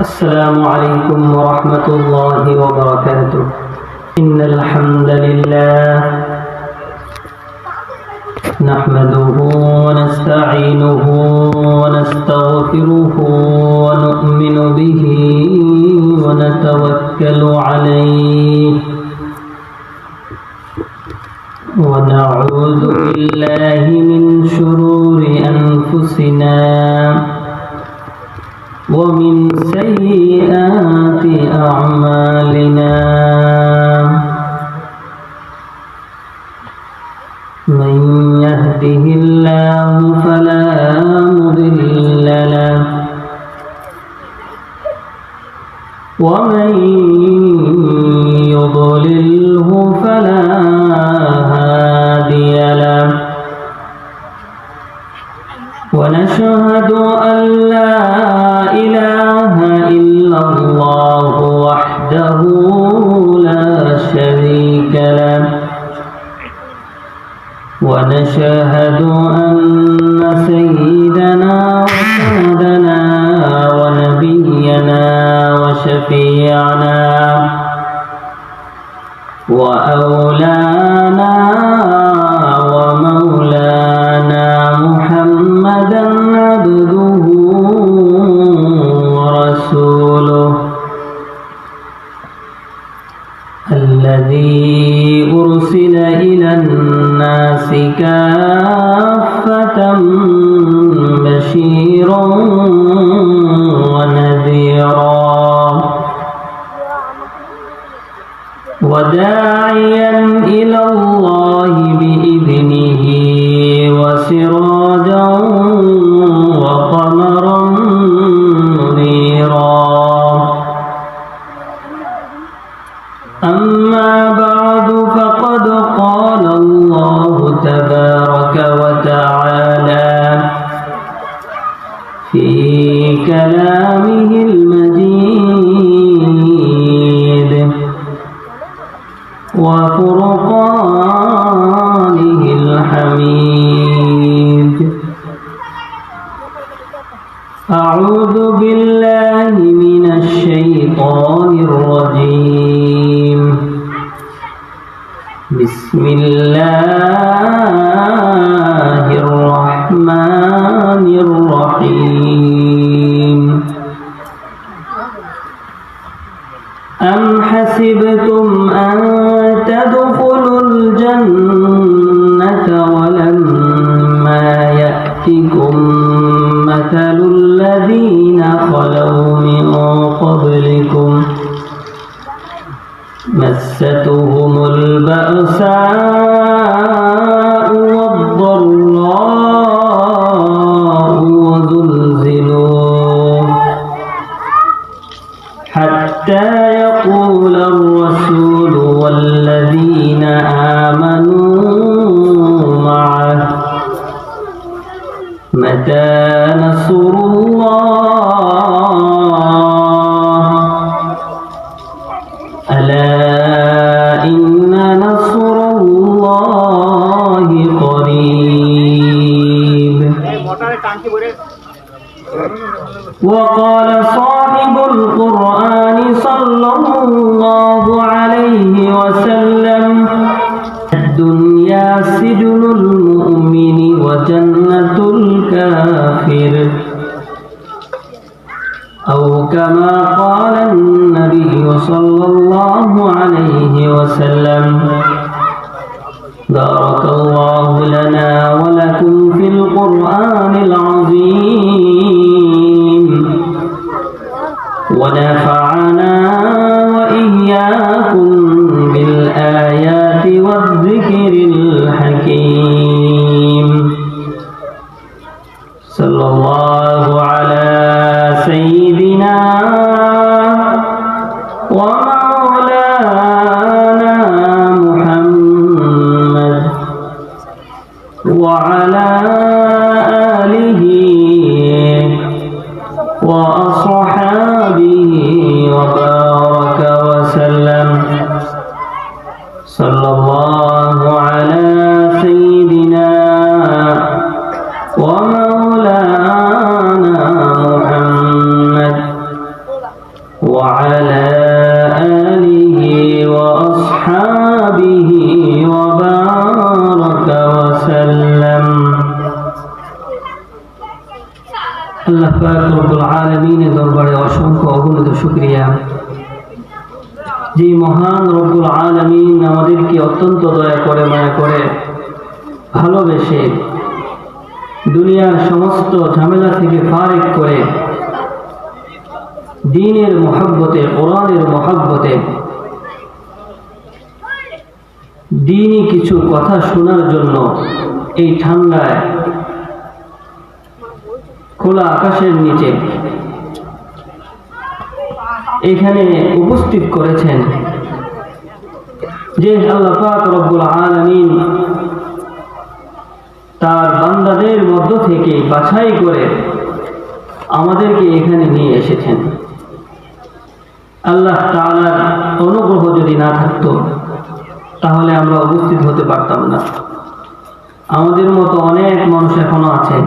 السلام عليكم ورحمة الله وبركاته. إن الحمد لله نحمده ونستعينه ونستغفره ونؤمن به ونتوكل عليه ونعوذ بالله من شرور أنفسنا ومن سيئات أعمالنا من يهده الله فلا مضل له ومن يضلله فلا هادي له ونشهد أن لا إله إلا الله وحده لا شريك له ونشهد أن سيدنا وسندنا ونبينا وشفيعنا وأولانا ومولانا محمدا عبده ورسوله الذي أرسل إلى الناس كافة بشيرا ونذيرا وداعيا إلى الله بإذنه وسراجا وقمرا منيرا. أما بعد فقد قال الله تبارك وتعالى في كلامه المجيد وفرقانه الحميد. أعوذ بالله من الشيطان الرجيم. بسم الله الرحمن الرحيم. أم حسبتم أن تدخلوا الجنة ولما يأتكم مثل الذين خلوا من قبلكم مستهم البأساء والضراء وزلزلوا حتى يقول الرسول والذين آمنوا معه متى نصر الله ألا إن نصر الله قريب. وقال صاحب القرآن صلى الله عليه وسلم الدنيا سجن المؤمن وجنة الكافر أو كما قال النبي صلى الله عليه وسلم. بارك الله لنا ولكم في القرآن العظيم ونفعنا وإياكم بالآيات والذكر الحكيم. صلى الله على سيدنا ومولانا محمد وعلى آله وأصحابه وبارك وسلم. صلى الله على سيدنا ومولانا محمد وعلى آله وأصحابه وبارك وسلم আল্লাহ পাক রব্বুল আলামিনের দরবারে অসংখ্য অগণিত শুকরিয়া যে মহান রব্বুল আলামিন আমাদেরকে অত্যন্ত দয়া করে মায়া করে ভালোবেসে দুনিয়ার সমস্ত ঝামেলা থেকে ফারিক করে দ্বীনের মহব্বতে কোরআনের মহব্বতে দ্বীনি কিছু কথা শোনার জন্য এই ঠান্ডায় খোলা আকাশের নিচে এখানে উপস্থিত করেছেন যে আল্লাহ পাক রব্বুল আলামিন তার বান্দাদের মধ্য থেকে বাছাই করে আমাদেরকে এখানে নিয়ে এসেছেন। আল্লাহ তাআলার অনুগ্রহ যদি না থাকতো তাহলে আমরা উপস্থিত হতে পারতাম না। আমাদের মতো অনেক মানুষ এখনো আছে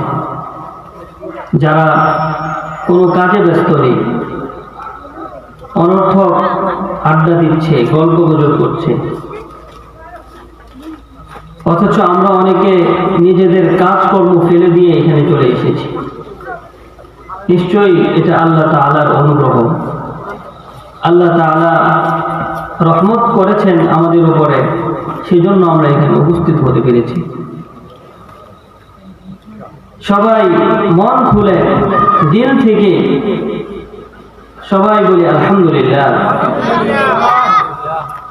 যারা কোনো কাজে ব্যস্ত নেই, অনর্থক আড্ডা দিচ্ছে, গল্প গুজব করছে, অথচ আমরা অনেকে নিজেদের কাজকর্ম ফেলে দিয়ে এখানে চলে এসেছি। নিশ্চয়ই এটা আল্লাহ তাআলার অনুগ্রহ। আল্লাহ তাআলা রহমত করেছেন আমাদের উপরে, সেজন্য আমরা এখানে উপস্থিত হতে পেরেছি। সবাই মন খুলে দিল থেকে সবাই বলি আলহামদুলিল্লাহ।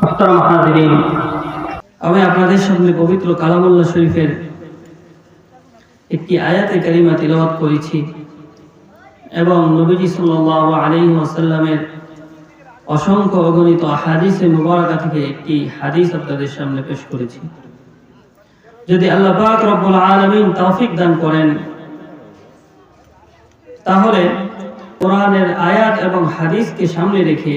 মুহতারাম হাজিরিন, আমি আপনাদের সামনে পবিত্র কালামুল্লাহ শরীফের একটি আয়াতে কারিমা তিলাওয়াত করেছি এবং নবীজি সাল্লাল্লাহু আলাইহি ওয়াসাল্লামের অসংখ্য অগণিত হাদিসে মুবারাকা থেকে একটি হাদিস আপনাদের সামনে পেশ করেছি। যদি আল্লাহ পাক রব্বুল আলামিন তৌফিক দান করেন তাহলে কোরআনের আয়াত এবং হাদিসকে সামনে রেখে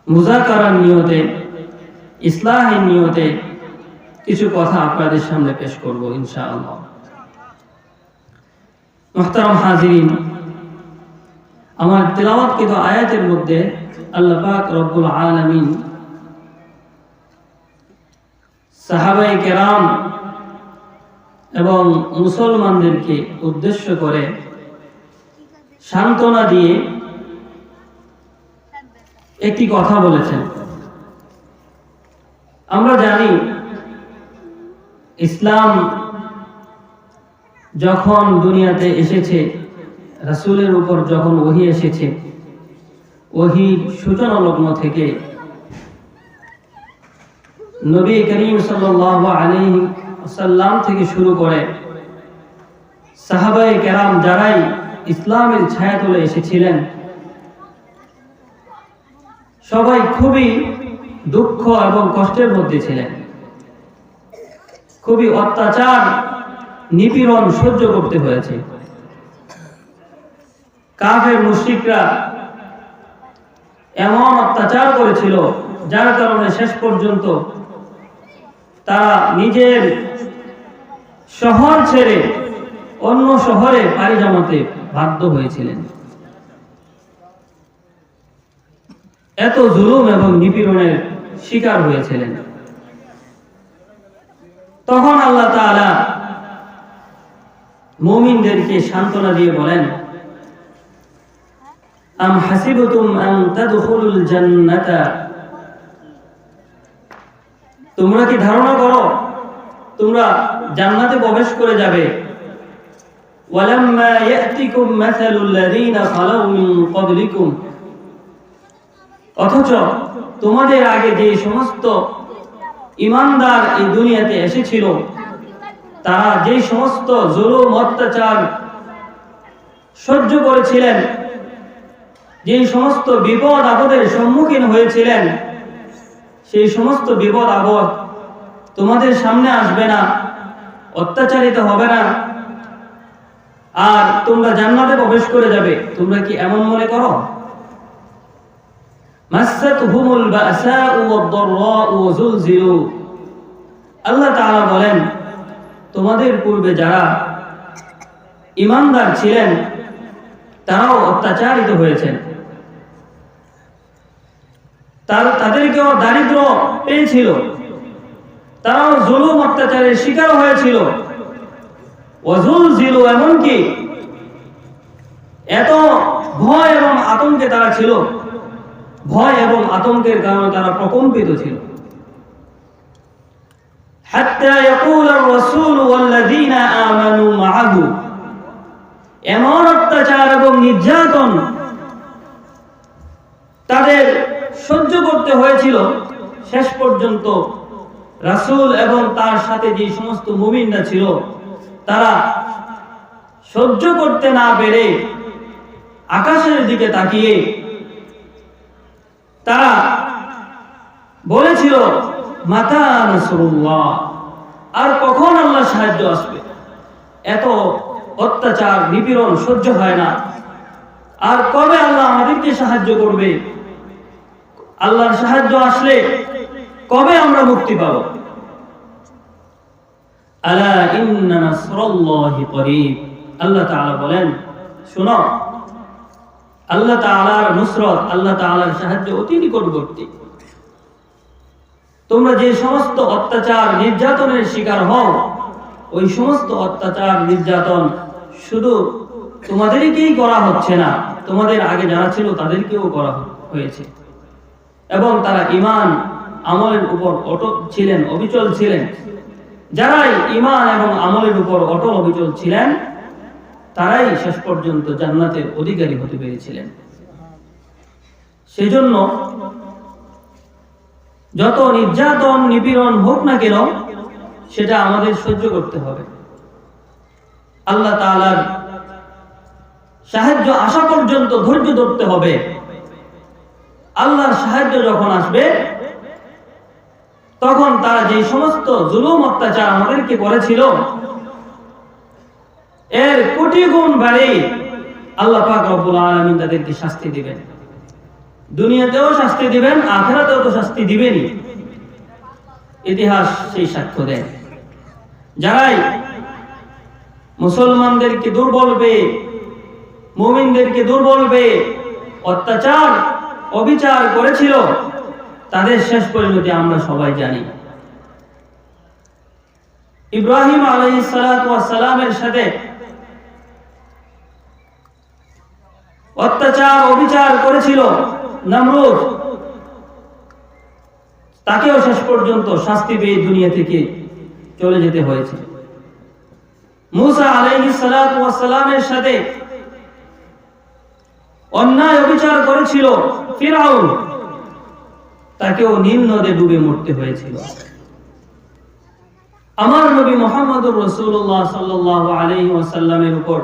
মুযাকারার নিয়তে, ইসলাহের নিয়তে কিছু কথা আপনাদের সামনে পেশ করব ইনশাআল্লাহ। মুহতারাম হাজিরিন, আমার তেলাওয়াতকৃত আয়াতের মধ্যে আল্লাহ পাক রব্বুল আলামিন সাহাবায়ে কেরাম এবং মুসলমানদেরকে উদ্দেশ্য করে সান্ত্বনা দিয়ে একটি কথা বলেছেন। আমরা জানি ইসলাম যখন দুনিয়াতে এসেছে, রাসূলের উপর যখন ওহী এসেছে, ওহীর সূচনা লগ্ন থেকে নবী করিম সাল্লাল্লাহু আলাইহি ওয়াসাল্লাম থেকে শুরু করে সাহাবায়ে কেরাম যারাই ইসলামের ছায়াতলে এসেছিলেন, সবাই খুবই দুঃখ এবং কষ্টের মধ্যে ছিলেন, খুবই অত্যাচার নিপীড়ন সহ্য করতে হয়েছে। কাফের মুশরিকরা এমন অত্যাচার করেছিল যার কারণে শেষ পর্যন্ত তারা নিজের শহর ছেড়ে অন্য শহরে পাড়ি জমাতে বাধ্য হয়েছিলেন। এত জুলুম এবং নিপীড়নের শিকার হয়েছিলেন। তখন আল্লাহ তাআলা মুমিনদেরকে সান্ত্বনা দিয়ে বলেন, আম হাসিবতুম আন তাদখুলুল জান্নাতা, তোমরা কি ধারণা করো তোমরা জান্নাতে প্রবেশ করে যাবে? ওয়ালাম্মা ইয়াতিকুম মাসালুল লাযীনা খালাউ মিন ক্বাবলিকুম, অথচ তোমাদের আগে যে সমস্ত ঈমানদার এই দুনিয়াতে এসেছিল তারা যে সমস্ত জুলুম অত্যাচার সহ্য করেছিলেন, যে সমস্ত বিপদ আপদের সম্মুখীন হয়েছিলেন, সেই সমস্ত বিপদ আপদ তোমাদের সামনে আসবে না, অত্যাচারিত হবে না, আর তোমরা জান্নাতে প্রবেশ করে যাবে। তোমরা কি এমন মনে করো? মাসাতহুমুল বাসাউ ওয়াদ-দাররাউ ওয়াজুলজিলু, আল্লাহ তাআলা বলেন তোমাদের পূর্বে যারা ঈমানদার ছিলেন তারাও অত্যাচারিত হয়েছেন, তাদেরকেও দারিদ্র পেয়েছিল, তারাও জুলুম অত্যাচারের শিকার হয়েছিল। ওয়াজুলজিলু, এমনকি এত ভয় এবং আতঙ্কে তারা ছিল, ভয় এবং আতঙ্কের কারণে তারা প্রকম্পিত ছিল। হাত্তা ইয়াকুলার রাসূল ওয়াল্লাযীনা আমানু মাআহু, এমন অত্যাচার এবং নির্যাতন তাদের সহ্য করতে হয়েছিল, শেষ পর্যন্ত রাসূল এবং তার সাথে যে সমস্ত মুমিনরা ছিল তারা সহ্য করতে না পেরে আকাশের দিকে তাকিয়ে তারা বলেছিল, মাতা নাসরুল্লাহ, আর কখন আল্লাহর সাহায্য আসবে? এত অত্যাচার নিপীড়ন সহ্য হয় না, আর কবে আল্লাহ আমাদেরকে সাহায্য করবে? আল্লাহর সাহায্য আসলে কবে আমরা মুক্তি পাব? আলা ইন্না নাসরাল্লাহি করিব, আল্লাহ তাআলা বলেন, শোনো, আল্লাহ তাআলার নুসরত, আল্লাহ তাআলার সাহায্য অতি নিকটবর্তী। তোমরা যে সমস্ত অত্যাচার নির্যাতনের শিকার হও, ওই সমস্ত অত্যাচার নির্যাতন শুধু তোমাদেরকেই করা হচ্ছে না, তোমাদের আগে যারা ছিল তাদেরকেও করা হয়েছে। এবং তারা ঈমান আমলের উপর অটল ছিলেন, অবিচল ছিলেন। যারাই ঈমান এবং আমলের উপর অটল অবিচল ছিলেন তারাই শেষ পর্যন্ত জান্নাতের অধিকারী হতে পেরেছিলেন। সেজন্য যত নির্যাতন নিপীড়ন হোক না কেন, সেটা আমাদের সহ্য করতে হবে। আল্লাহ তাআলার সাহায্য আসা পর্যন্ত ধৈর্য ধরতে হবে। আল্লাহর সাহায্য যখন আসবে, তখন তারা যে সমস্ত জুলুম অত্যাচার আমাদেরকে করেছিল এর কোটি গুণ বাড়ে আল্লাহ পাক রব্বুল আলামিন তাদেরকে শাস্তি দিবেন। দুনিয়াতেও শাস্তি দিবেন, আখিরাতেও তো শাস্তি দিবেনই। ইতিহাস সেই সাক্ষ্য দেয়। যারাই মুসলমানদেরকে দুর্বল পেয়ে, মুমিনদেরকে দুর্বল পেয়ে অত্যাচার অবিচার করেছিল, তাদের শেষ পরিণতি আমরা সবাই জানি। ইব্রাহিম আলাইহিস সালাতু ওয়াস সালামের সাথে অত্যাচার অবিচার করেছিল নমরুদ, তাকেও শেষ পর্যন্ত শাস্তি পেয়ে দুনিয়া থেকে চলে যেতে হয়েছে। মূসা আলাইহিস সালাতু ওয়াস সালামের সাথে অন্যায় অবিচার করেছিল ফিরআউন, তাকেও নীল নদে ডুবে মরতে হয়েছিল। আমার নবী মুহাম্মদুর রাসূলুল্লাহ সাল্লাল্লাহু আলাইহি ওয়াসাল্লামের উপর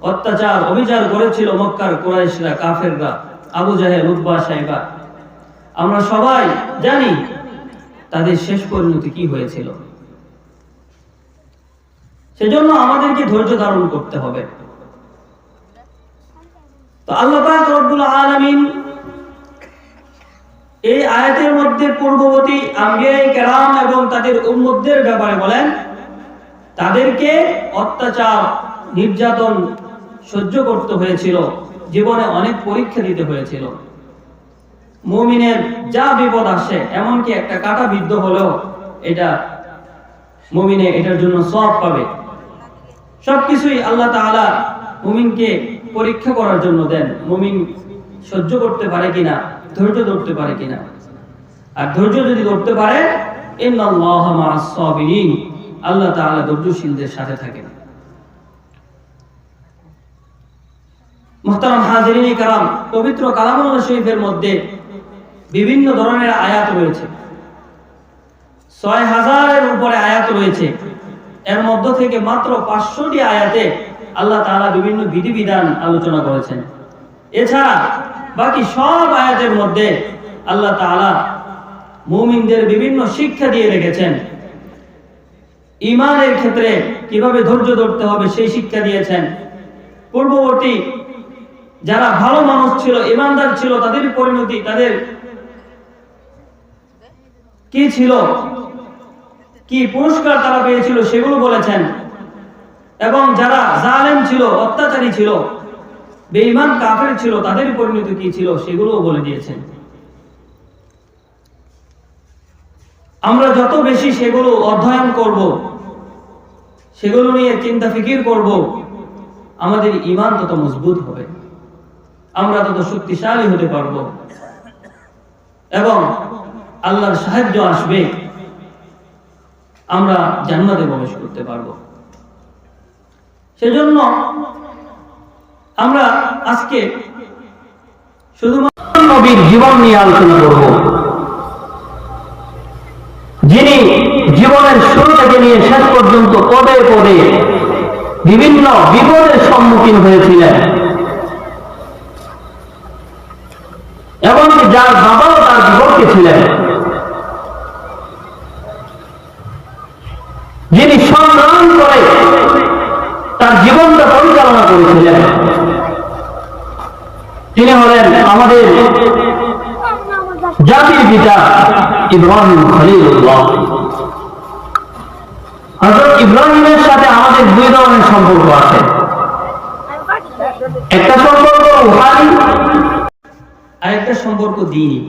অত্যাচার অবিচার করেছিল মক্কার কুরাইশরা, কাফেররা, আবু জাহেল, উতবা, শাইবা। আমরা সবাই জানি তাদের শেষ পরিণতি কি হয়েছিল। সেজন্য আমাদেরকে ধৈর্য ধারণ করতে হবে। তো আল্লাহ পাক রব্বুল আলামিন এই আয়াতের মধ্যে পূর্ববর্তী আম্বিয়ায়ে কেরাম এবং তাদের উম্মতদের ব্যাপারে বলেন, তাদেরকে অত্যাচার নির্যাতন সহ্য করতে হয়েছিল, জীবনে অনেক পরীক্ষা দিতে হয়েছিল। মুমিনের যা বিপদ আসে, এমনকি একটা কাঁটা বিদ্ধ হলেও এটা মুমিনে এটার জন্য সওয়াব পাবে। সবকিছুই আল্লাহ তাআলা মুমিনকে পরীক্ষা করার জন্য দেন, মুমিন সহ্য করতে পারে কিনা, ধৈর্য ধরতে পারে কিনা। আর ধৈর্য যদি ধরতে পারে, ইন্নাল্লাহা মা'আস সাবিরিন, আল্লাহ তাআলা ধৈর্যশীলদের সাথে থাকেন। মুহতারাম হাজিরিন কিরাম, পবিত্র কালামুল্লাহ শরীফের মধ্যে বিভিন্ন ধরনের আয়াত রয়েছে। ৬০০০-এর উপরে আয়াত রয়েছে। এর মধ্য থেকে মাত্র ৫০০টি আয়াতে আল্লাহ তাআলা বিভিন্ন বিধিবিধান আলোচনা করেছেন। এছাড়া বাকি সব আয়াতের মধ্যে আল্লাহ তাআলা মুমিনদের বিভিন্ন শিক্ষা দিয়ে রেখেছেন। ঈমানের ক্ষেত্রে কিভাবে ধৈর্য ধরতে হবে সেই শিক্ষা দিয়েছেন। পূর্ববর্তী যারা ভালো মানুষ ছিল, ঈমানদার ছিল, তাদের পরিণতি, তাদের কি ছিল, কি পুরস্কার তারা পেয়েছিল সেগুলো বলেছেন। এবং যারা জালেম ছিল, অত্যাচারী ছিল, বেঈমান কাফের ছিল তাদের পরিণতি কি ছিল সেগুলোও বলে দিয়েছেন। আমরা যত বেশি সেগুলো অধ্যয়ন করব, সেগুলো নিয়ে চিন্তা ফিকির করব, আমাদের ঈমান তত মজবুত হবে, আমরা তত শক্তিশালী হতে পারব এবং আল্লাহর সাহায্য আসবে, আমরা জান্নাতে প্রবেশ করতে পারব। সেজন্য আমরা আজকে শুধুমাত্র নবীর জীবন নিয়ে আলোচনা করব, যিনি জীবনের শুরু থেকে নিয়ে শেষ পর্যন্ত পদে পদে বিভিন্ন বিপদের সম্মুখীন হয়েছিলেন এবং যার বাবাও তার বিপক্ষে ছিলেন, যিনি সংগ্রাম করে তার জীবনটা পরিচালনা করেছিলেন, তিনি হলেন আমাদের জাতির পিতা ইব্রাহিম খলিলুল্লাহ। হযরত ইব্রাহিমের সাথে আমাদের দুই ধরনের সম্পর্ক আছে, একটা সম্পর্ক রূহানি আর একটা সম্পর্ক দ্বীনি।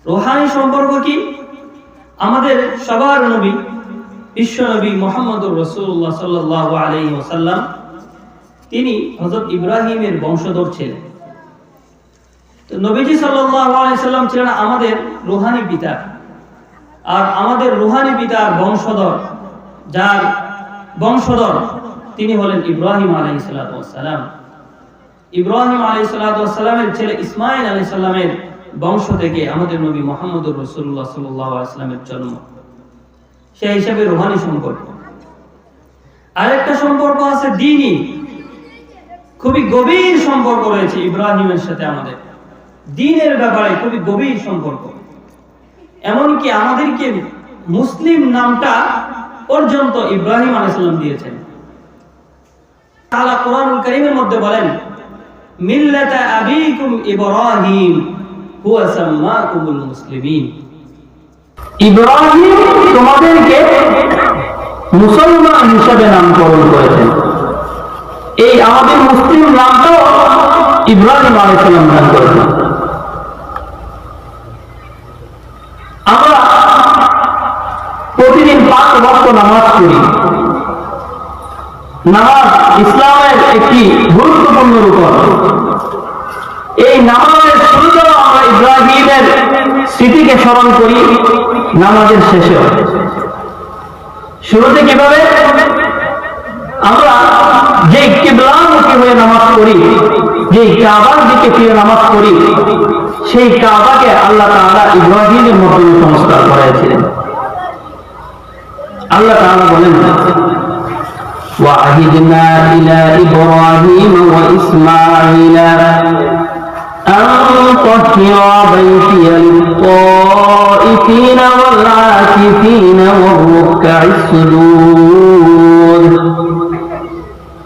রূহানি সম্পর্ক কি? আমাদের সবার নবী বিশ্ব নবী মুহাম্মদুর রাসূলুল্লাহ সাল্লাল্লাহু আলাইহি ওয়াসাল্লাম, তিনি হযরত ইব্রাহিমের বংশধর ছিলেন। তো নবীজি সাল্লাল্লাহু আলাইহি ওয়াসাল্লাম ছিলেন আমাদের রূহানি পিতা, আর আমাদের রূহানি পিতার বংশধর, যার বংশধর তিনি হলেন ইব্রাহিম আলাইহিস সালাতু ওয়াস সালাম। ইব্রাহিম আলাইহিস সালাতু ওয়াস সালামের ছেলে ইসমাঈল আলাইহিস সালামের বংশ থেকে আমাদের নবী মুহাম্মদুর রাসূলুল্লাহ সাল্লাল্লাহু আলাইহি ওয়াসাল্লামের জন্ম। সেই হিসাবে রূহানি সম্পর্ক। আরেকটা সম্পর্ক আছে দ্বীনি, খুবই গভীর সম্পর্ক রয়েছে ইব্রাহিমের সাথে আমাদের, দ্বীনের ব্যাপারে খুবই গভীর সম্পর্ক। এমনকি আমাদেরকে মুসলিম নামটা পর্যন্ত ইব্রাহিম আলাইহিস সালাম দিয়েছেন। আল্লাহ কোরআনুল কারীমের মধ্যে বলেন, মিল্লাতা আবিকুম ইব্রাহিম হুয়া সাম্মাকুমুল মুসলিমিন। ইব্রাহিম তোমাদেরকে মুসলমান হিসেবে নামকরণ করেছেন। এই আমাদের মুসলিম নামটাও ইব্রাহিম আলাইহিস সালাম নাম করেছেন। আমরা প্রতিদিন 5 ওয়াক্ত নামাজ পড়ি। নামাজ ইসলামের একটি গুরুত্বপূর্ণ রূপক। এই নামাজের শুরুতেও আমরা ইব্রাহিমের স্মৃতিকে স্মরণ করি, নামাজের শেষেও। শুরুতে কিভাবে? আমরা যে কিবলামুখী হয়ে নামাজ পড়ি, যে কাবার দিকে ফিরে নামাজ পড়ি, সেই কাবাকে আল্লাহ তাআলা ইব্রাহিমের মাধ্যমে সংস্কার করেছিলেন। আল্লাহ তাআলা বলেন, وَعَهِدْنَا إِلَى إِبْرَاهِيمَ وَإِسْمَاعِيلَ أَن طَهِّرَا بَيْتِيَ لِلطَّائِفِينَ وَالْعَاكِفِينَ وَالرُّكَّعِ السُّجُودِ।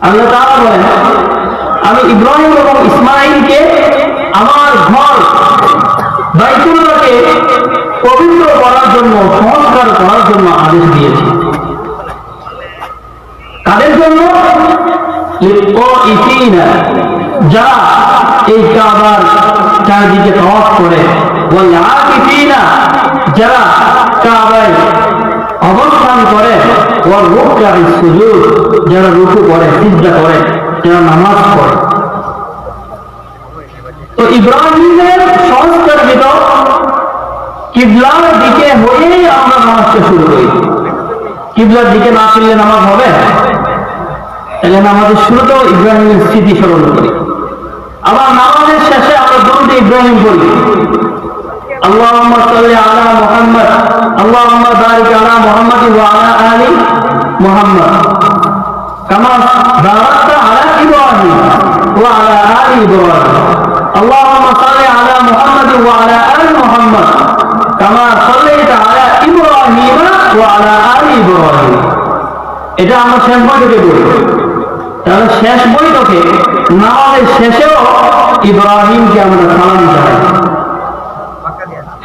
আল্লাহ তাআলা বলেন, আমি ইব্রাহিম এবং ইসমাঈলকে আমার ঘর বাইতুল্লাহকে পবিত্র করার জন্য, সংস্কার করার জন্য আদেশ দিয়েছি। কাদের জন্য? লিত্তাইফিনা, যারা এই কাবার চারদিকে তাওয়াফ করে, ওয়াল আকিফিনা, যারা কাবায় অবস্থান করে, ওয়াল রুকআইস সুজুদ, যারা রুকু করে, সিজদা করে, যারা নামাজ পড়ে। তো ইব্রাহিমের সংস্কারকৃত কিবলার দিকে হয়েই আমরা নামাজটা শুরু করি। কিবলার দিকে না ফিরলে নামাজ হবে? তাহলে নামাজের শুরুতেও ইব্রাহিমের স্মৃতি স্মরণ করি। আবার নামাজের শেষে আমরা দরুদ ইব্রাহিম পড়ি, আল্লাহুম্মা সাল্লি আলা মুহাম্মদ, আল্লাহুম্মা বারিক আলা মুহাম্মাদ ওয়া আলা আলি মুহাম্মদ কামা বারাকতা আলা ইব্রাহিম ওয়া আলা আলি ইব্রাহিম, আল্লাহুম্মা সাল্লি আলা মুহাম্মাদ ওয়া আলা আলি মুহাম্মদ কামা সাল্লাইতা আলা ইব্রাহিম ওয়া আলা আলি ইব্রাহিম। এটা আমরা শেষ বৈঠকে পড়ি। তাহলে শেষ বৈঠকে নামাজের শেষেও ইব্রাহিমকে আমরা সালাম জানাই।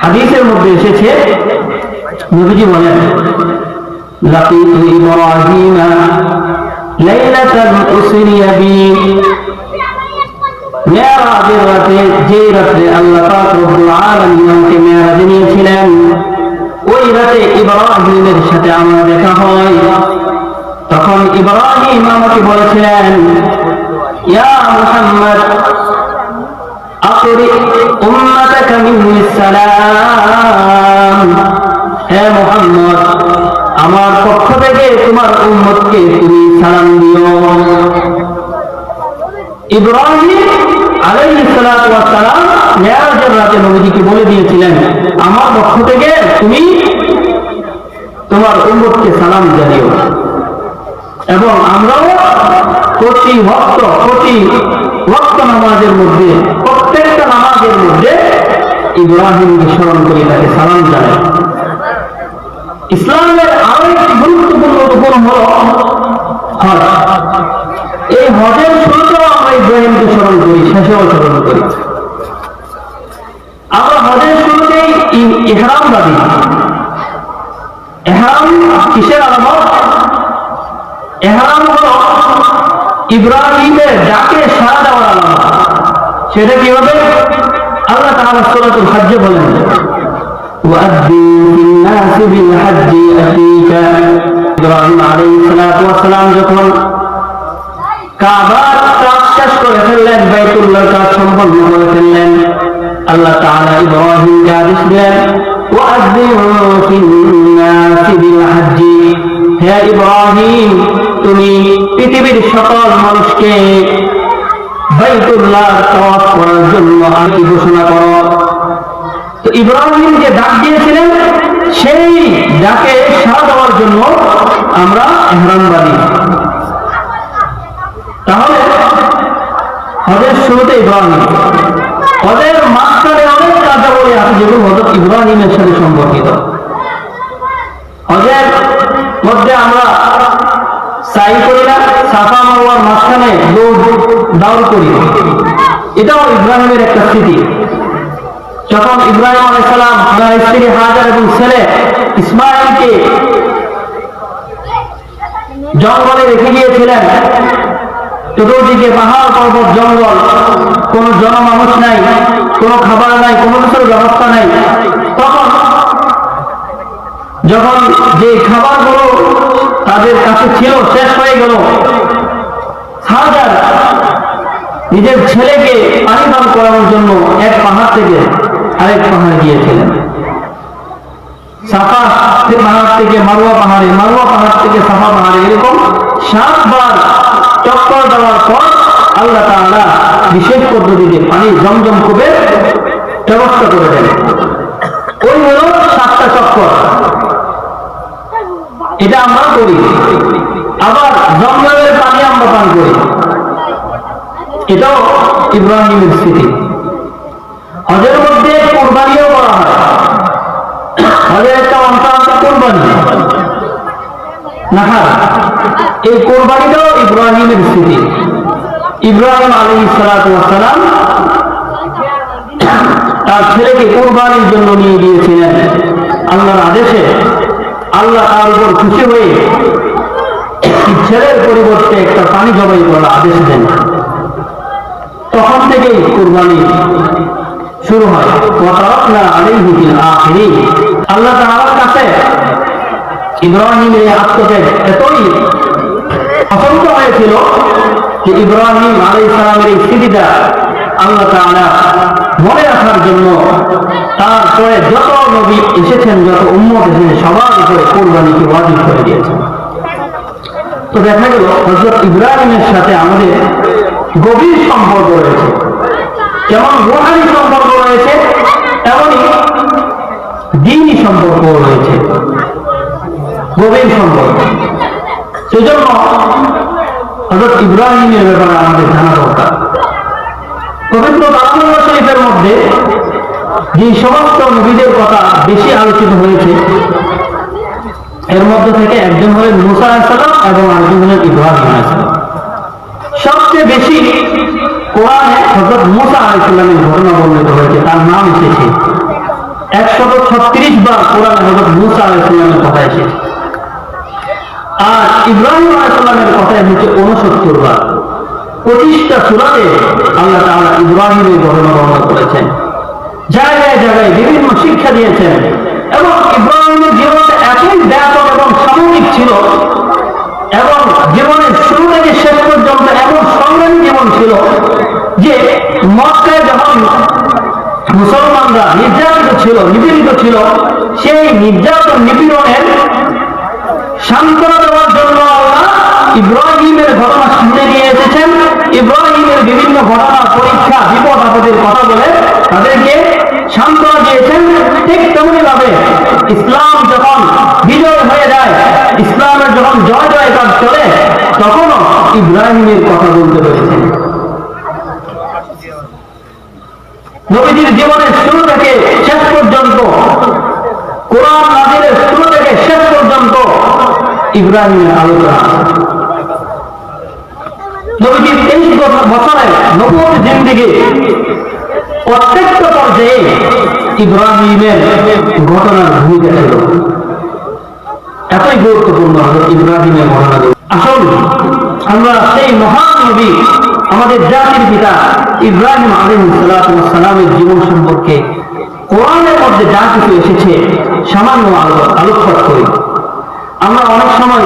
হাদিসের মধ্যে এসেছে, নবীজি বলেন, লাকিতু ইব্রাহিমা লাইলাতাল উসরিয়া বি মেরাজের রাতে, যে রাতে আল্লাহ পাক রব্বুল আলামিন আমাকে মেরাজে নিয়েছিলেন, ওই রাতে ইব্রাহিমের সাথে আমার দেখা হয়। তখন ইব্রাহিম আমাকে বলেছিলেন, ইয়া মুহাম্মদ আকরি উম্মাতাকা মিন্নি সালাম, হে মুহাম্মদ আমার পক্ষ থেকে তোমার উম্মতকে তুমি সালাম দিও। ইব্রাহিম আলাইহিস সালাতু ওয়াস সালাম মেরাজের রাতে নবীজিকে বলে দিয়েছিলেন, আমার পক্ষ থেকে তুমি তোমার উম্মতকে সালাম জানিও। এবং আমরাও প্রতি ওয়াক্ত নামাজের মধ্যে, প্রত্যেকটা নামাজের মধ্যে ইব্রাহিমকে স্মরণ করি, তাকে সালাম জানাই। ইসলামের আরো একটি গুরুত্বপূর্ণ রূপণ হল হজ। এই হজের শুরুতেও আমরা ইব্রাহিমকে স্মরণ করি, শেষেও স্মরণ করি। আমরা হজের শুরুতেই ইহরাম বাঁধি। ইহরাম কিসের আলামত? ইহরাম হলো ইব্রাহিমের ডাকে সাড়া দেওয়ার আলামত। সেটা কি হবে? আল্লাহ তাআলা সূরাতুল হজ্জে বলেন, ওয়া'আযযিন ফিন-নাসি বিল-হজ্জি আতীকা। ইব্রাহিম আলাইহিস সালাতু ওয়াস সালাম যখন কাবার কাজ শেষ করে ফেললেন, বাইতুল্লাহর কাজ সম্পন্ন করে ফেললেন, আল্লাহ তাআলা ইব্রাহিমকে আদেশ দিলেন, ওয়া'আযযিন ফিন-নাসি বিল-হজ্জি, হে ইব্রাহিম তুমি পৃথিবীর সকল মানুষকে বাইতুল্লাহ তাওয়াফ করার জন্য আদেশ ঘোষণা করো। তো ইব্রাহিম যে ডাক দিয়েছিলেন, সেই ডাকে সাড়া দেওয়ার জন্য আমরা ইহরাম বাঁধি। তাহলে হজের শুরুতে ইব্রাহিম, হজের মাঝখানে অনেক কার্যাবলী আছে যেগুলো হযরত ইব্রাহিমের সাথে সম্পর্কিত। হজের মধ্যে আমরা সাই করি না, সাফা মারওয়ার মাঝখানে দৌড় করি, এটাও ইব্রাহিমের একটা স্মৃতি। যখন ইব্রাহিম আলাইহিস সালাম তার স্ত্রী হাজার এবং ছেলে ইসমাঈলকে জঙ্গলে রেখে গিয়েছিলেন, চতুর্দিকে পাহাড় পর্বত জঙ্গল, কোনো জনমানুষ নাই, কোনো খাবার নাই, কোনো কিছুর ব্যবস্থা নাই। তখন যখন যে খাবারগুলো তাদের কাছে ছিল শেষ হয়ে গেল, হাজার নিজের ছেলেকে পানি পান করানোর জন্য এক পাহাড় থেকে আরেক পাহাড়ে গিয়েছিলেন। সাফা পাহাড় থেকে মারওয়া পাহাড়ে, মারওয়া পাহাড় থেকে সাফা পাহাড়ে, এরকম 7 বার চক্কর দেওয়ার পর আল্লাহ তাআলা বিশেষ পদ্ধতিতে পানি জমজম কূপের ব্যবস্থা করে দেন। ওই হলো 7টা চক্কর, এটা আমরা করি। আবার জমজমের পানি আমরা পান করি, এটাও ইব্রাহিমের স্মৃতি। হজের মধ্যে কোরবানিও করা হয়। হজের একটা অংশ আছে কোরবানি, নাহার। এই কোরবানিটাও ইব্রাহিমের স্মৃতি। ইব্রাহিম আলাইহিস সালাতু ওয়াস সালাম তার ছেলেকে কোরবানির জন্য নিয়ে গিয়েছিলেন আল্লাহর আদেশে। আল্লাহ তার উপর খুশি হয়ে ছেলের পরিবর্তে একটা পানি জবাই করার আদেশ দেন। তখন থেকেই কুরবানি শুরু হয়। ওয়াতারাকনা আলাইহি ফিল আখিরিন। আল্লাহ তাআলার কাছে ইব্রাহিমের আত্মত্যাগ এতই পছন্দ হয়েছিল যে ইব্রাহিম আলাইহিস সালামের এই স্মৃতিটা আল্লাহ তাআলা মনে রাখার জন্য তারপরে যত নবী এসেছেন, যত উম্মত এসেছেন, সবার উপরে কুরবানিকে ওয়াজিব করে দিয়েছেন। তো দেখা গেল হযরত ইব্রাহিমের সাথে আমাদের গভীর সম্পর্ক রয়েছে। যেমন রূহানি সম্পর্ক রয়েছে, তেমনি দ্বীনি সম্পর্ক রয়েছে, গভীর সম্পর্ক। সেজন্য হযরত ইব্রাহিমের ব্যাপারে আমাদের জানা দরকার। পবিত্র কালামুল্লাহ শরীফের মধ্যে যে সমস্ত নবীদের কথা বেশি আলোচিত হয়েছে, এর মধ্যে থেকে একজন হলেন মূসা আলাইহিস সালাম এবং আরেকজন হলেন ইব্রাহিম আলাইহিস সালাম। সবচেয়ে বেশি কোরআনে হযরত মূসা আলাইহিস সালামের ঘটনা বর্ণিত হয়েছে, তার নাম এসেছে 136 বার কোরআনে হযরত মূসা আলাইহিস সালামের কথা এসেছে। আর ইব্রাহিম আলাইহিস সালামের কথা এসেছে 69 বার। 25টা সূরাতে আল্লাহ তাআলা ইব্রাহিমের ঘটনা বর্ণনা করেছেন। জায়গায় জায়গায় বিভিন্ন শিক্ষা দিয়েছেন এবং ইব্রাহিমের জীবনটা এতই ব্যাপক এবং সাময়িক ছিল এবং জীবনের শুরু থেকে শেষ পর্যন্ত এমন সংগ্রামী জীবন ছিল যে মক্কায় যখন মুসলমানরা নির্যাতিত ছিল, নিপীড়িত ছিল, সেই নির্যাতন নিপীড়নের সান্ত্বনা দেওয়ার জন্য আল্লাহ ইব্রাহিমের ঘটনা শুনে নিয়ে এসেছেন। ইব্রাহিমের বিভিন্ন ঘটনা, পরীক্ষা, বিপদ আপদের কথা বলে তাদেরকে সান্ত্বনা দিয়েছেন। ঠিক তেমনি ভাবে ইসলাম যখন বিজয় হয়ে যায়, ইসলামের যখন জয় জয়কার চলে, তখনও ইব্রাহিমের কথা বলতে পেরেছেন। নবীজির জীবনের শুরু থেকে শেষ পর্যন্ত, কোরআন নাযিলের শুরু থেকে শেষ পর্যন্ত ইব্রাহিমের আলোচনা। নবীজির 23 বছরের নবুয়ত জিন্দেগি প্রত্যেকটা পর্যায়ে ইব্রাহিমের ঘটনার ভূমিকা ছিল। এতই গুরুত্বপূর্ণ ইব্রাহিমের ঘটনা। আসল আমরা সেই মহান নবী, আমাদের জাতির পিতা ইব্রাহিম আলাইহিস সালামের জীবন সম্পর্কে কোরআনের মধ্যে যা কিছু এসেছে সামান্য আলোকপাত করি। আমরা অনেক সময়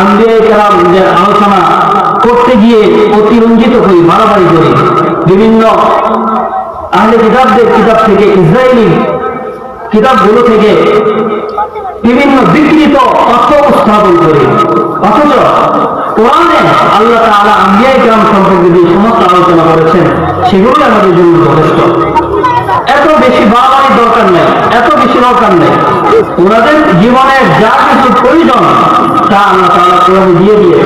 আম্বিয়া কেরামদের আলোচনা করতে গিয়ে অতিরঞ্জিত হই, মারামারি করি। বিভিন্ন আহলে কিতাবদের কিতাব থেকে, ইসরায়েলি কিতাবগুলো থেকে বিভিন্ন বিকৃত তথ্য উপস্থাপন করি। অথচ কোরআনে আল্লাহ তাআলা আম্বিয়া কেরাম সম্পর্কে যে সমস্ত আলোচনা করেছেন সেগুলো আমাদের জন্য যথেষ্ট। এত বেশি বাড়াবাড়ির দরকার নেই, এত বেশি দরকার নেই। ওনাদের জীবনের যা কিছু প্রয়োজন তা আল্লাহ তাআলা কোরআনে দিয়ে দিয়ে,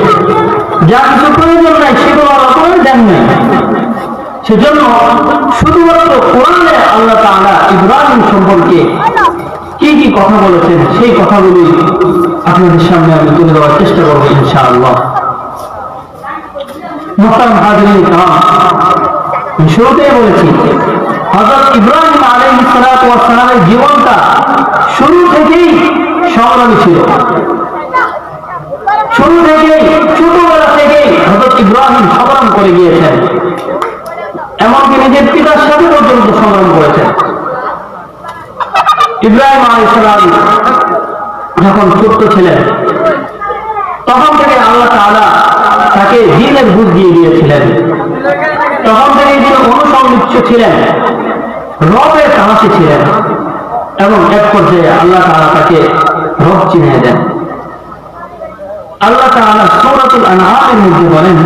যা কিছু প্রয়োজন নাই সেগুলো আল্লাহ কোরআনে দেন নাই। সেজন্য শুধুমাত্র কোরআনে আল্লাহ তাআলা ইব্রাহিম সম্পর্কে কি কি কথা বলেছেন সেই কথাগুলি আপনাদের সামনে আমি তুলে দেওয়ার চেষ্টা করব ইনশাআল্লাহ। মুহতারাম হাজিরিন কিরাম, শুরুতেই বলেছি হযরত ইব্রাহিম আলাইহিস সালামের জীবনটা শুরু থেকেই সংগ্রামী ছিল। শুরু থেকেই, ছোটবেলা থেকেই হযরত ইব্রাহিম সংগ্রাম করে গিয়েছেন, এমনকি নিজের পিতার সাথে পর্যন্ত সংগ্রাম করেছেন। ইব্রাহিম আলাইহিস সালাম যখন ছোট্ট ছিলেন তখন থেকে আল্লাহ তাআলা তাকে দ্বীনের বুঝ দিয়ে দিয়েছিলেন। তখন থেকে তিনি অনুসংলিপ্ত ছিলেন, রবের তালাশে ছিলেন এবং এক পর্যায়ে আল্লাহ তাআলা তাকে রব চিনিয়ে দেন। আল্লাহ তাআলা সূরাতুল আনআমের মধ্যে বলেন,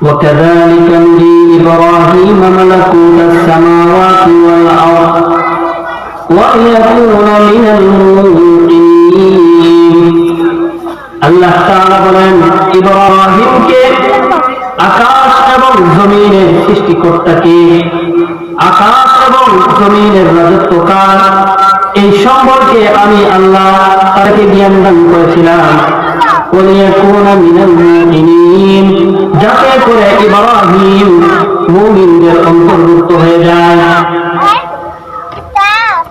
وَكَذَلِكَ نُرِي إِبْرَاهِيمَ مَلَكُوتَ السَّمَاوَاتِ وَالْأَرْضِ وَلِيَكُونَ مِنَ الْمُوقِنِينَ। আল্লাহ তাআলা বলেন, ইব্রাহিমকে আকাশ এবং জমিনের সৃষ্টিকর্তাকে, আকাশ এবং জমিনের রাজত্বকার, এই সম্পর্কে আমি আল্লাহ তাকে জ্ঞান দান করেছিলাম। ওয়ালিয়াকুনা মিনাল মুমিনিন, যাতে করে ইব্রাহিম মুমিনদের অন্তর্ভুক্ত হয়ে যায়।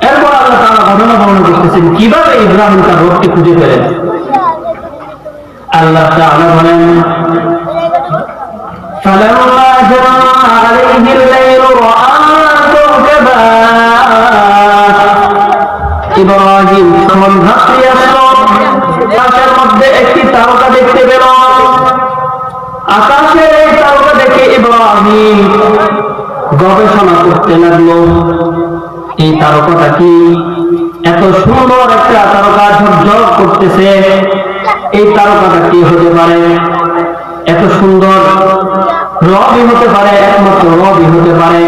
এরপর আল্লাহ তাআলা ঘটনা বর্ণনা করতেছেন কিভাবে ইব্রাহিম তার রবকে খুঁজে পেলেন। আল্লাহ তাআলা বলেন, فَلَمَّا جَنَّ عَلَيْهِ اللَّيْلُ رَأَىٰ كَوْكَبًا। ইব্রাহিম যখন রাত্রি আসলো, আকাশের মধ্যে একটি তারকা দেখতে পেল। আকাশের এই তারকা দেখে ইব্রাহিম গবেষণা করতে লাগলো, এই তারকাটা কি? এত সুন্দর একটা তারকা ঝকঝক করতেছে, এই তারকাটা কি হতে পারে? এত সুন্দর রবই হতে পারে, একমাত্র রবই হতে পারে।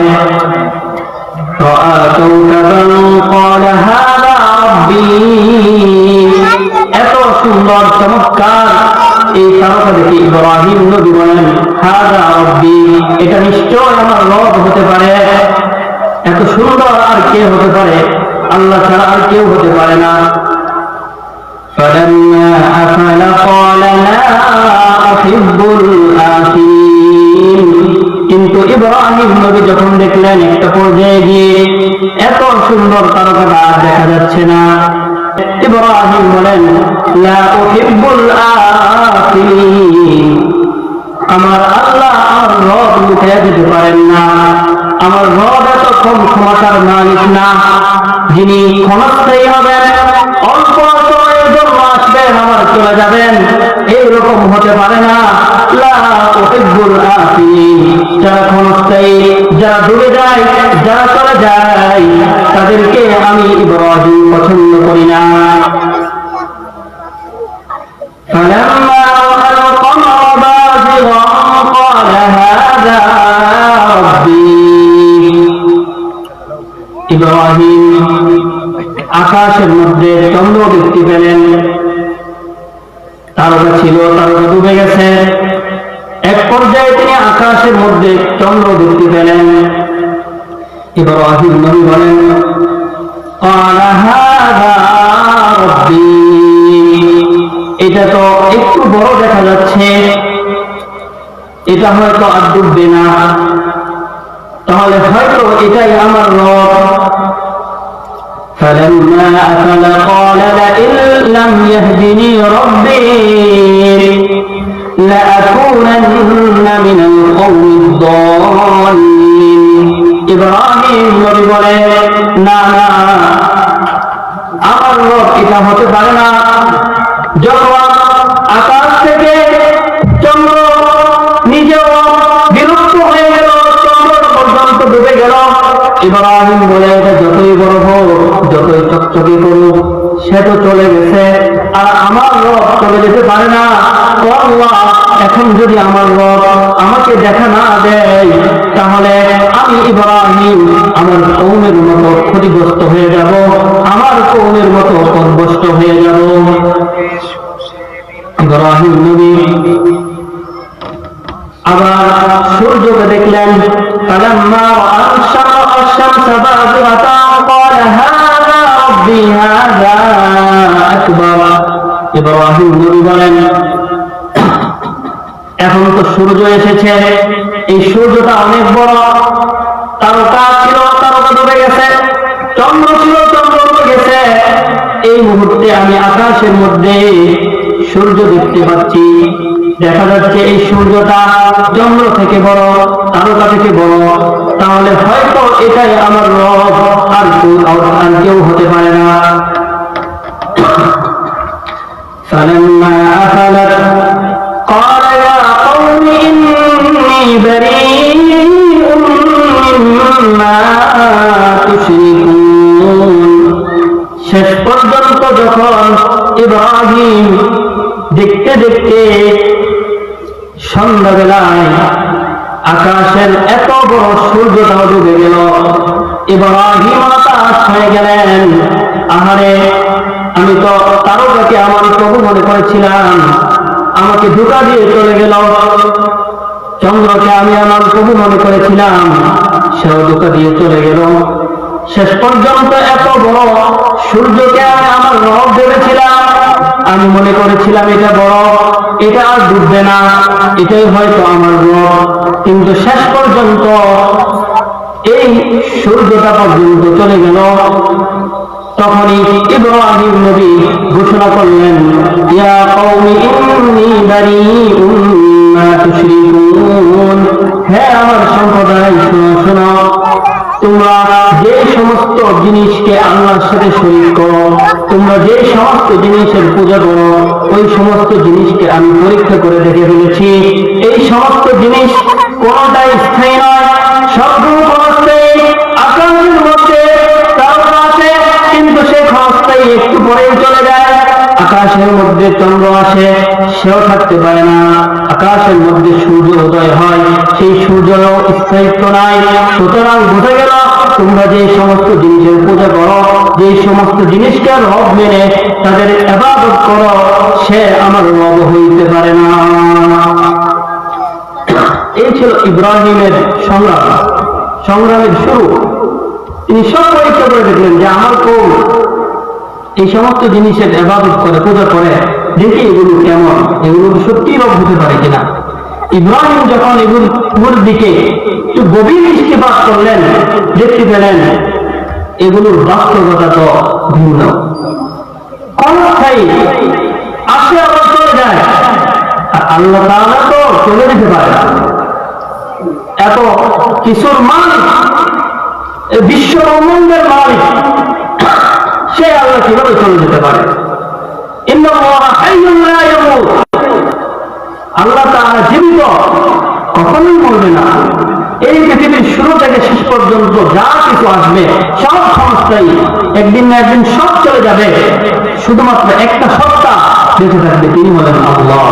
এত সুন্দর চমৎকার এই তারকা দেখে ইব্রাহিম নবী বলেন, হাযা রব্বি, এটা নিশ্চয় আমার রব হতে পারে। এত সুন্দর আর কে হতে পারে? আল্লাহ ছাড়া আর কেউ হতে পারে না। فَلَمَّا أَفَلَ قَالَ لَا أُحِبُّ الْآفِلِينَ। কিন্তু ইব্রাহিম নবী যখন দেখলেন একটা পর্যায়ে গিয়ে এত সুন্দর তারকাটা আর দেখা যাচ্ছে না, ইব্রাহিম বলেন, লা উহিব্বুল আফিলিন, আমার আল্লাহ আমার রব লুকিয়ে দিতে পারেন না। আমার রব এত কম ক্ষমতার মালিক না, যিনি ক্ষমতাই হবেন, অল্প সময়ের জন্য আসবেন আবার চলে যাবেন, এইরকম হতে পারে না। লা উহিব্বুল আফিলিন, যারা ক্ষমতাই, যারা ডুবে যায়, যারা চলে যায়, তাদেরকে আমি ইব্রাহিম পছন্দ করি না। فلما رأى القمر بازغا قال هذا ربي। ইব্রাহিম আকাশের মধ্যে চন্দ্র দেখতে পেলেন, তারকা ছিল, তারকা ডুবে গেছে। এক পর্যায়ে তিনি আকাশের মধ্যে চন্দ্র দেখতে পেলেন। ইব্রাহিম নবী বলেন, قال هذا ربي، এটা তো একটু বড় দেখা যাচ্ছে, এটা হয়তো আর ডুববে না, তাহলে হয়তো এটাই আমার রব। فلما أفل قال لئن لم يهدني ربي لأكونن من القوم الضالين। ইব্রাহিম নবী বলে, না না, আমার রব এটা হতে পারে না। যখন আকাশ থেকে চন্দ্র নিজেও বিলুপ্ত হয়ে গেল, চন্দ্র পর্যন্ত ডুবে গেল, ইব্রাহিম বলে, এটা যতই বড় হোক, যতই চকচকে করুক, সে তো চলে গেছে, আর আমার রব চলে যেতে পারে না। ও আল্লাহ, এখন যদি আমার রব আমাকে দেখা না দেয়, তাহলে আমি ইব্রাহিম আমার কওমের মতো ক্ষতিগ্রস্ত হয়ে যাব, আমার কওমের মতো পথভ্রষ্ট হয়ে যাব। ইব্রাহিম নবী আবার সূর্যকে দেখলেন, فلما رأى الشمس بازغة قال هذا ربي هذا أكبر। ইব্রাহিম নবী বলেন, এখন তো সূর্য এসেছে, এই সূর্যটা অনেক বড়, তারকা ছিল, তারকা ডুবে গেছে, চন্দ্র ছিল, চন্দ্র ডুবে গেছে, এই মুহূর্তে আমি আকাশের মধ্যে সূর্য দেখতে পাচ্ছি। দেখা যাচ্ছে এই সূর্যটা চন্দ্র থেকে বড়, তারকা থেকে বড়, তাহলে হয়তো এটাই আমার রব, আর কেউ হতে পারে না। فلما أفلت قال يا قوم إني بريء مما تشركون। শেষ পর্যন্ত যখন ইব্রাহিম দেখতে দেখতে সন্ধ্যাবেলায় আকাশের এত বড় সূর্যটাও ডুবে গেল, ইব্রাহিম হতাশ হয়ে গেলেন। আহারে, আমি তো তারকাকে আমার প্রভু মনে করেছিলাম, আমাকে ধোঁকা দিয়ে চলে গেল। চন্দ্রকে আমি আমার প্রভু মনে করেছিলাম, সেও ধোঁকা দিয়ে চলে গেল। শেষ পর্যন্ত এত বড় সূর্যকে আমি আমার রব ভেবেছিলাম, আমি মনে করেছিলাম এটা বড়, এটা আর ডুববে না, এটাই হয়তো আমার রব। কিন্তু শেষ পর্যন্ত এই সূর্যটা পর্যন্ত চলে গেল। তখনই ইব্রাহিম নবী ঘোষণা করলেন, ইয়া কওমি ইন্নী বারীউম মিম্মা তুশরিকুন। হে আমার সম্প্রদায়, শোনো, তোমরা যে সমস্ত জিনিসকে আল্লাহর সাথে শরীক করো, তোমরা যে সমস্ত জিনিসের পূজা করো, ওই সমস্ত জিনিসকে আমি পরীক্ষা করে দেখে ফেলেছি। এই সমস্ত জিনিস কোনটাই স্থায়ী নয়, সবগুলো ক্ষণস্থায়ী। আকাশের মধ্যে তারকা আছে, কিন্তু সে ক্ষণস্থায়ী, একটু পরেই চলে যায়। আকাশের মধ্যে চন্দ্র আসে, সেও থাকতে পারে না। আকাশের মধ্যে সূর্য উদয় হয়, সেই সূর্যেরও স্থায়িত্ব নাই। সুতরাং বোঝা গেল, তোমরা যে সমস্ত জিনিসের পূজা করো, যে সমস্ত জিনিসকে রব মেনে তাদের ইবাদত করো, সে আমার রব হইতে পারে না। এই ছিল ইব্রাহিমের সংগ্রামের শুরু। তিনি সব পরীক্ষা করে দেখলেন যে আমার কওম এই সমস্ত জিনিসের ইবাদত করে, পূজা করে, দেখি এগুলো কেমন, এগুলো সত্যি রব হতে পারে কিনা। ইব্রাহিম যখন এগুলোর দিকে একটু গভীর দৃষ্টিপাত করলেন, দেখতে পেলেন এগুলোর বাস্তবতা তো ভিন্ন। ক্ষণস্থায়ী, আসে আবার চলে যায়। আর আল্লাহ তাআলা তো চলে যেতে পারে না। এত কিছুর মালিক, বিশ্ব ব্রহ্মাণ্ডের মালিক, সে আল্লাহ কিভাবে চলে যেতে পারে? ইন্নাল্লাহা হাইয়্যুন লা ইয়ামুত, আল্লাহ তাআলা জীবিত, কখনোই মরবে না। এই পৃথিবীর শুরু থেকে শেষ পর্যন্ত যা কিছু আসবে সব ক্ষণস্থায়ী, একদিন না একদিন সব চলে যাবে। শুধুমাত্র একটা সত্তা বেঁচে থাকবে, তিনি হলেন আল্লাহ।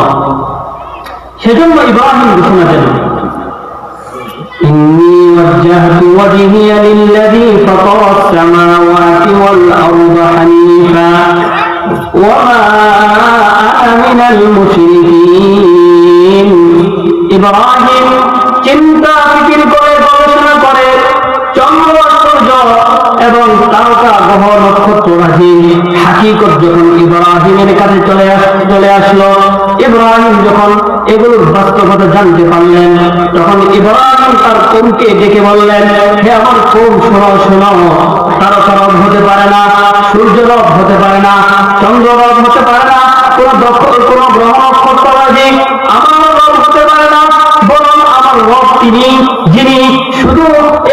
সেজন্য ইব্রাহিম ঘোষণা দেন, إني وجهت وجهي للذي فطر السماوات والأرض حنيفا وما أنا من المشركين। ইব্রাহিম চিন্তা ফিকির করে গবেষণা করে চন্দ্র সূর্য এবং তারকা গ্রহ নক্ষত্র রাশি হাকিকত যখন ইব্রাহিমের কাছে চলে আসলো, ইব্রাহিম যখন এগুলোর বাস্তবতা জানতে পারলেন, তখন ইব্রাহিম তার কৌমকে ডেকে বললেন, হে আমার কৌম, শোনো শোনো, তারকা রব হতে পারে না, সূর্য রব হতে পারে না, চন্দ্র রব হতে পারে না, কোন গ্রহ নক্ষত্র রাশি আমার রব হতে পারে না, বরং আমার রব তিনি যিনি শুধু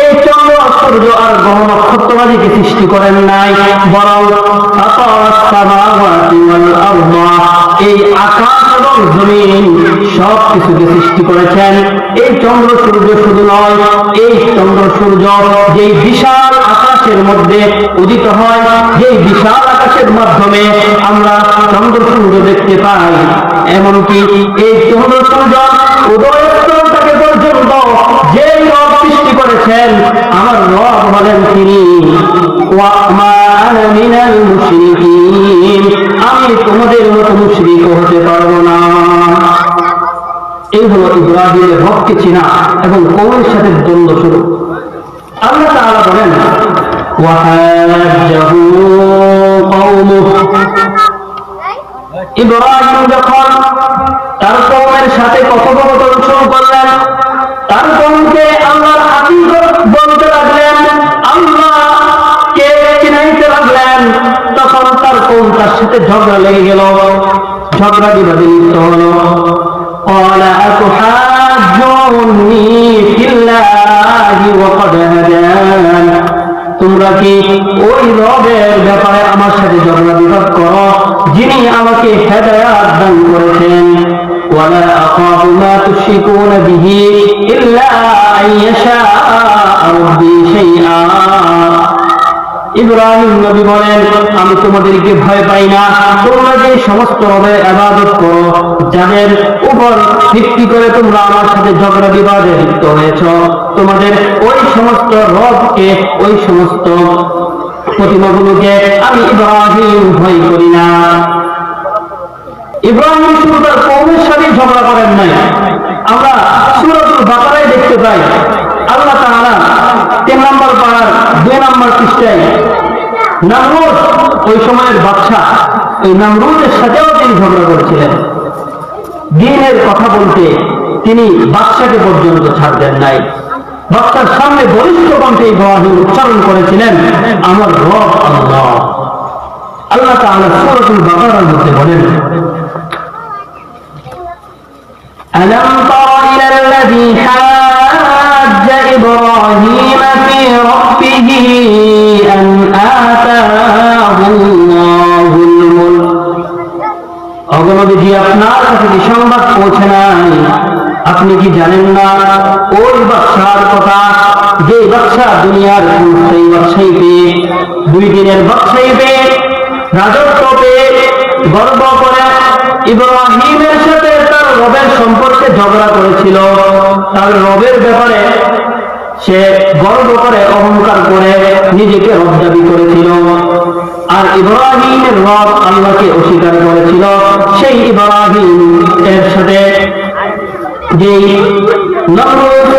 এই চন্দ্র সূর্য আর গ্রহ নক্ষত্রবাদীকে সৃষ্টি করেন নাই, বরং এই আকাশ এবং জমিন সব কিছুকে সৃষ্টি করেছেন। এই চন্দ্র সূর্য শুধু নয়, এই চন্দ্র সূর্য যেই বিশাল আকাশের মধ্যে উদিত হয়, যেই বিশাল আকাশের মাধ্যমে আমরা চন্দ্র সূর্য দেখতে পাই, এমনকি এই চন্দ্র সূর্য উদয়স্থল থেকে পর্যন্ত যে রব সৃষ্টি করেছেন, আমার রব হলেন তিনি। আমি তোমাদের মতো মুশরিক হতে পারবো না। এই হলো ইব্রাহিমের রবকে চিনা এবং কওমের সাথে দ্বন্দ্ব শুরু। আল্লাহ তাআলা বলেন, ওয়াহাজ্জাহু কওমুহু, ইব্রাহিম যখন তার কওমের সাথে কথোপকথন শুরু করলেন, তার কওমকে আল্লাহর হাকিকত বলতে লাগলেন, আল্লাহকে চিনাইতে লাগলেন, তখন তার কওম তার সাথে ঝগড়া লেগে গেল, ঝগড়া বিবাদে লিপ্ত হলো। قال أتحاجوني في الله وقد هدان, তোমরা কি ওই রবের ব্যাপারে আমার সাথে ঝগড়া বিবাদ করো যিনি আমাকে হেদায়েত দান করেছেন? ولا أخاف ما تشركون به إلا أن يشاء ربي شيئا। ইব্রাহিম নবী বলেন, আমি তোমাদেরকে ভয় পাই না, তোমরা যে সমস্ত রবের ইবাদত করো, যাদের উপর ভিত্তি করে তোমরা আমার সাথে ঝগড়া বিবাদে লিপ্ত হয়েছ, তোমাদের ওই সমস্ত রবকে, ওই সমস্ত প্রতিমাগুলোকে আমি ইব্রাহিম ভয় করি না। ইব্রাহিম শুধু তার কওমের সাথে ঝগড়া করেন নাই। আমরা সূরাতুল বাকারায় দেখতে পাই, আল্লাহ তাআলা 3 নম্বর পারার 2 নম্বর পৃষ্ঠায় নমরুদ, ওই সময়ের বাদশা, ওই নমরুদের সাথেও তিনি ঝগড়া করেছিলেন। দ্বীনের কথা বলতে তিনি বাদশাকে পর্যন্ত ছাড় দেন নাই। বাদশার সামনে বলিষ্ঠ কণ্ঠে ইব্রাহিম উচ্চারণ করেছিলেন, আমার রব আল্লাহ। আল্লাহ তাআলা সূরাতুল বাকারার মধ্যে বলেন, ألم تر إلى الذي حاج إبراهيم في ربه أن آتاه الله الملك। অগণবিধি আপনার কাছে কি সংবাদ পৌঁছে নাই? আপনি কি জানেন না ওই বাদশার কথা, যে বাদশা দুনিয়ার সেই বাদশাহী পেয়ে, 2 দিনের বাদশাহী পেয়ে, রাজত্ব পেয়ে গর্ব করে ইব্রাহিমের সাথে তার রবের সম্পর্কে ঝগড়া করেছিল, তার রবের ব্যাপারে সে গর্ব করে, অহংকার করে নিজেকে রব দাবি করেছিল, আর ইব্রাহিমের রব আল্লাহকে অস্বীকার করেছিল। সেই ইব্রাহিম এর সাথে যেই নমরুদ,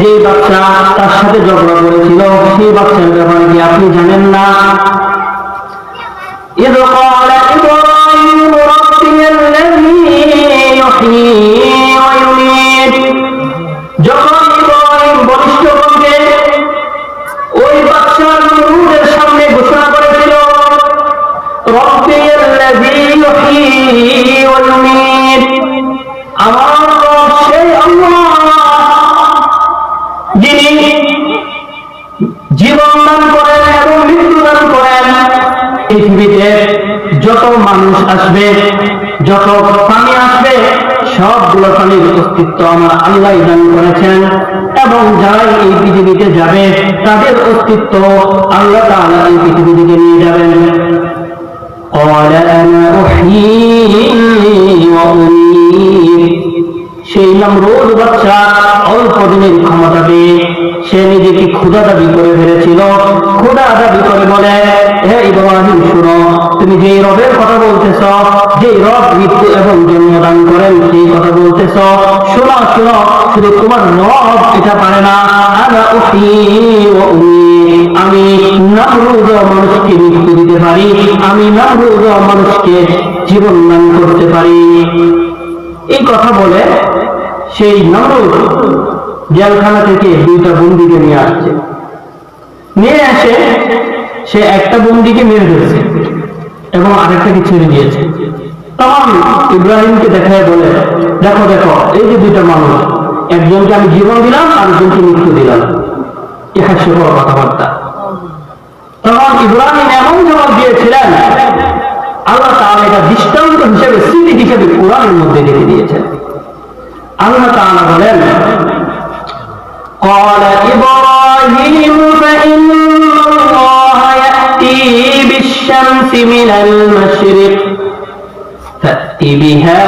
যে বাদশা তার সাথে ঝগড়া করেছিল, সেই বাদশার ব্যাপারে কি আপনি জানেন না? إذ قال إبراهيم ربي الذي يحيي ويميت, যখন ইব্রাহিম বলিষ্ঠ কণ্ঠে ওই বাদশার নমরুদের সামনে ঘোষণা করেছিল, রব্বি এই আল্লাহ যিনি জীবন দান করেন এবং মৃত্যু দান করেন, পৃথিবীতে যত মানুষ আসবে, যত প্রাণী আসবে, সবগুলো প্রাণীর অস্তিত্ব আমার আল্লাহ দান করেছেন, এবং যারাই এই পৃথিবীতে যাবে তাদের অস্তিত্ব আল্লাহ তাআলা এই পৃথিবী থেকে নিয়ে যাবেন। قال أنا أحيي وأميت। সেই নমরুদ বাদশা অল্প দিনের ক্ষমতা পেয়ে সে নিজেকে খোদা দাবি করে ফেলেছিল। খোদা দাবি করে বলে, হে ইব্রাহিম শুনো, তুমি যে রবের কথা বলতেছ, যে রব মৃত্যু এবং জন্মদান করেন সেই কথা বলতেছ, শোনো শোনো, শুধু তোমার রব এটা পারে না, আনা উহয়ি ওয়া উমীত, আমি নমরুদ মানুষকে মৃত্যু দিতে পারি, আমি নমরুদ মানুষকে জীবন দান করতে পারি। এই কথা বলে সেই নমরুদ জেলখানা থেকে দুইটা বন্দীকে নিয়ে আসছে। নিয়ে এসে সে একটা বন্দীকে মেরে ফেলছে এবং আরেকটাকে ছেড়ে দিয়েছে। তখন ইব্রাহিমকে দেখায় বলে, দেখো দেখো, এই যে দুইটা মানুষ, একজনকে আমি জীবন দিলাম, আরেকজনকে মৃত্যু দিলাম। কি হাস্যকর কথাবার্তা। তখন ইব্রাহিম এমন জবাব দিয়েছিলেন, আল্লাহ তাআলা এটা দৃষ্টান্ত হিসেবে, স্মৃতি হিসেবে কোরআনের মধ্যে রেখে দিয়েছেন। আল্লাহ তাআলা বলেন, قال إبراهيم فإن الله يأتي بالشمس من المشرق فأت بها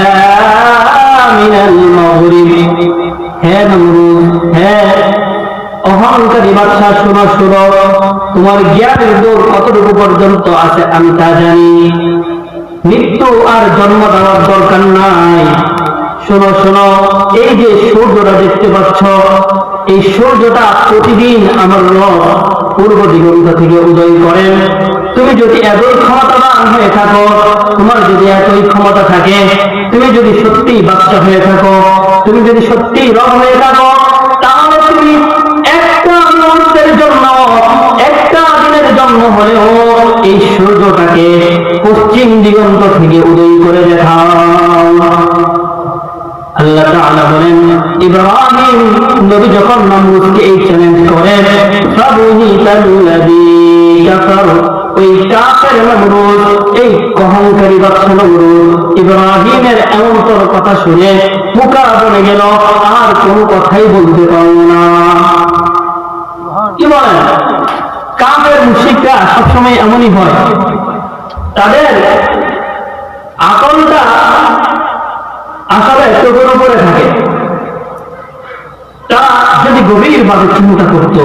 من المغرب। হে নমরুদ, হে অহংকারী বাদশা, শোনো শোনো, তোমার জ্ঞানের দৌড় কতটুকু পর্যন্ত আছে আমি তা জানি। মৃত্যু আর জন্ম দেওয়ার দরকার নাই। শোনো শোনো, এই যে সূর্যটা দেখতে পাচ্ছ, এই সূর্যটা প্রতিদিন আমার রব পূর্ব দিগন্ত থেকে উদয় করেন। তুমি যদি এতই ক্ষমতাবান হয়ে থাকো, তোমার যদি এতই ক্ষমতা থাকে, তুমি যদি সত্যি বাচ্চা হয়ে থাকো, তুমি যদি সত্যি রব হয়ে থাকো, তাহলে তুমি একটা মুহূর্তের জন্য, একটা দিনের জন্য হলেও এই সূর্যটাকে পশ্চিম দিগন্ত থেকে উদয় করে দেখাও। আল্লাহ তাআলা বলেন, ইব্রাহিম নবী যখন নমরুদকে এই চ্যালেঞ্জ করেন, ফাবুহিতাল্লাযী কাফার, ওই কাফের নমরুদ, এই অহংকারী বাদশা নমরুদ ইব্রাহিমের এমনতর কথা শুনে মুখা বনে গেল, আর কোনো কথাই বলতে পারল না। কি বলেন? কাফের মুশরিকরা সবসময় এমনই হয়, তাদের আকলটা আসলে চোখের উপরে থাকে। তারা যদি গভীরভাবে চিন্তা করত,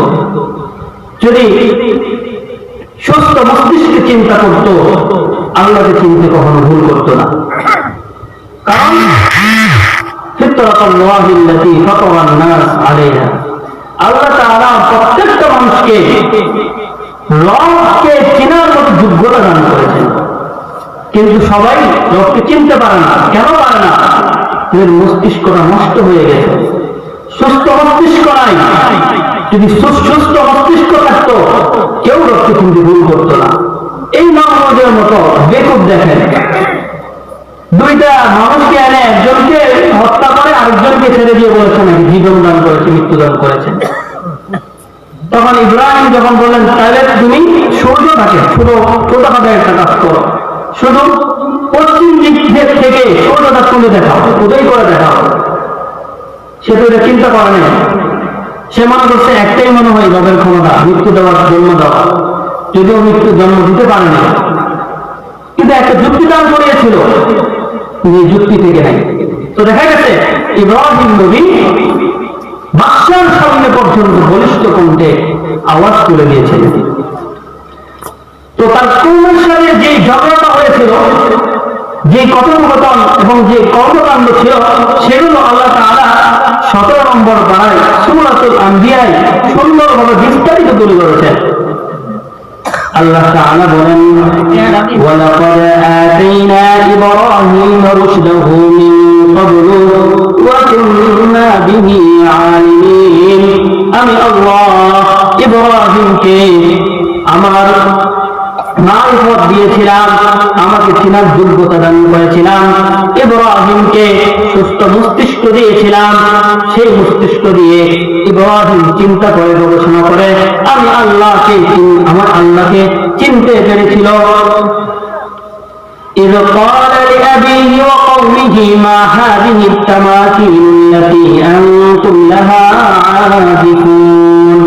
যদি সুস্থ মস্তিষ্কে চিন্তা করত, আল্লাহকে চিনতে কখনো ভুল করত না। কারণ ফিতরাতুল্লাহিল্লাতী ফাতারান নাস আলাইহা, আল্লাহ তাআলা প্রত্যেকটা মানুষকে রবকে চেনার মতো যোগ্যতা দান করেছেন, কিন্তু সবাই রবকে চিনতে পারে না। কেন পারে না? এর মস্তিষ্কটা নষ্ট হয়ে গেছে। সুস্থ মস্তিষ্ক নাই। যদি সুস্থ মস্তিষ্ক থাকতো, কেউ রবকে চিনতে ভুল করতো না। এই নমরুদের মতো বেকুব দেখেন, দুইটা মানুষকে এনে একজনকে হত্যা করে আরেকজনকে ছেড়ে দিয়ে বলেছে নাকি জীবন দান করেছে, মৃত্যু দান করেছেন। তখন ইব্রাহিম যখন বললেন, তাহলে তুমি সূর্যটাকে শুধু ছোটখাটো একটা কাজ করো, শুধু পশ্চিম দিক থেকে সূর্যটা তুলে দেখাও, উদয় করে দেখাও। সে তো এটা চিন্তা করে না। সে মনে করছে একটাই মনে হয় রবের ক্ষমতা, মৃত্যু দেওয়ার, জন্ম দেওয়া, যদিও মৃত্যু জন্ম দিতে পারে না, কিন্তু একটা যুক্তি দান করিয়েছিল, যে যুক্তি থেকে নাই। তো দেখা গেছে ইব্রাহিম নবী বাদশার সামনে পর্যন্ত বলিষ্ঠ কণ্ঠে আওয়াজ তুলে দিয়েছিলেন। তো তার কৌমের সাথে যে ঝগড়াটা হয়েছিল, যে কথোপকথন এবং যে কর্মকাণ্ড ছিল, সেগুলো আল্লাহ তাআলা 17 নম্বর পারায় সূরাতুল আম্বিয়ায় সুন্দরভাবে বিস্তারিত তুলে ধরেছেন। আল্লাহ তাআলা বলেন, ওয়ালাকাদ আতাইনা ইব্রাহিমা রুশদাহু মিন ক্বাবলু ওয়া কুন্না বিহি আলিমিন। আমি আল্লাহ ইব্রাহিমকে আমার মারিফত দিয়েছিলাম, আমাকে চিনার যোগ্যতা দান করেছিলাম। ইব্রাহিমকে সুস্থ মস্তিষ্ক দিয়েছিলাম, সেই মস্তিষ্ক দিয়ে ইব্রাহিম চিন্তা করে গবেষণা করে আমি আমার আল্লাহকে চিনতে পেরেছিল। إذ قال لأبيه وقومه ما هذه التماثيل التي أنتم لها عاكفون।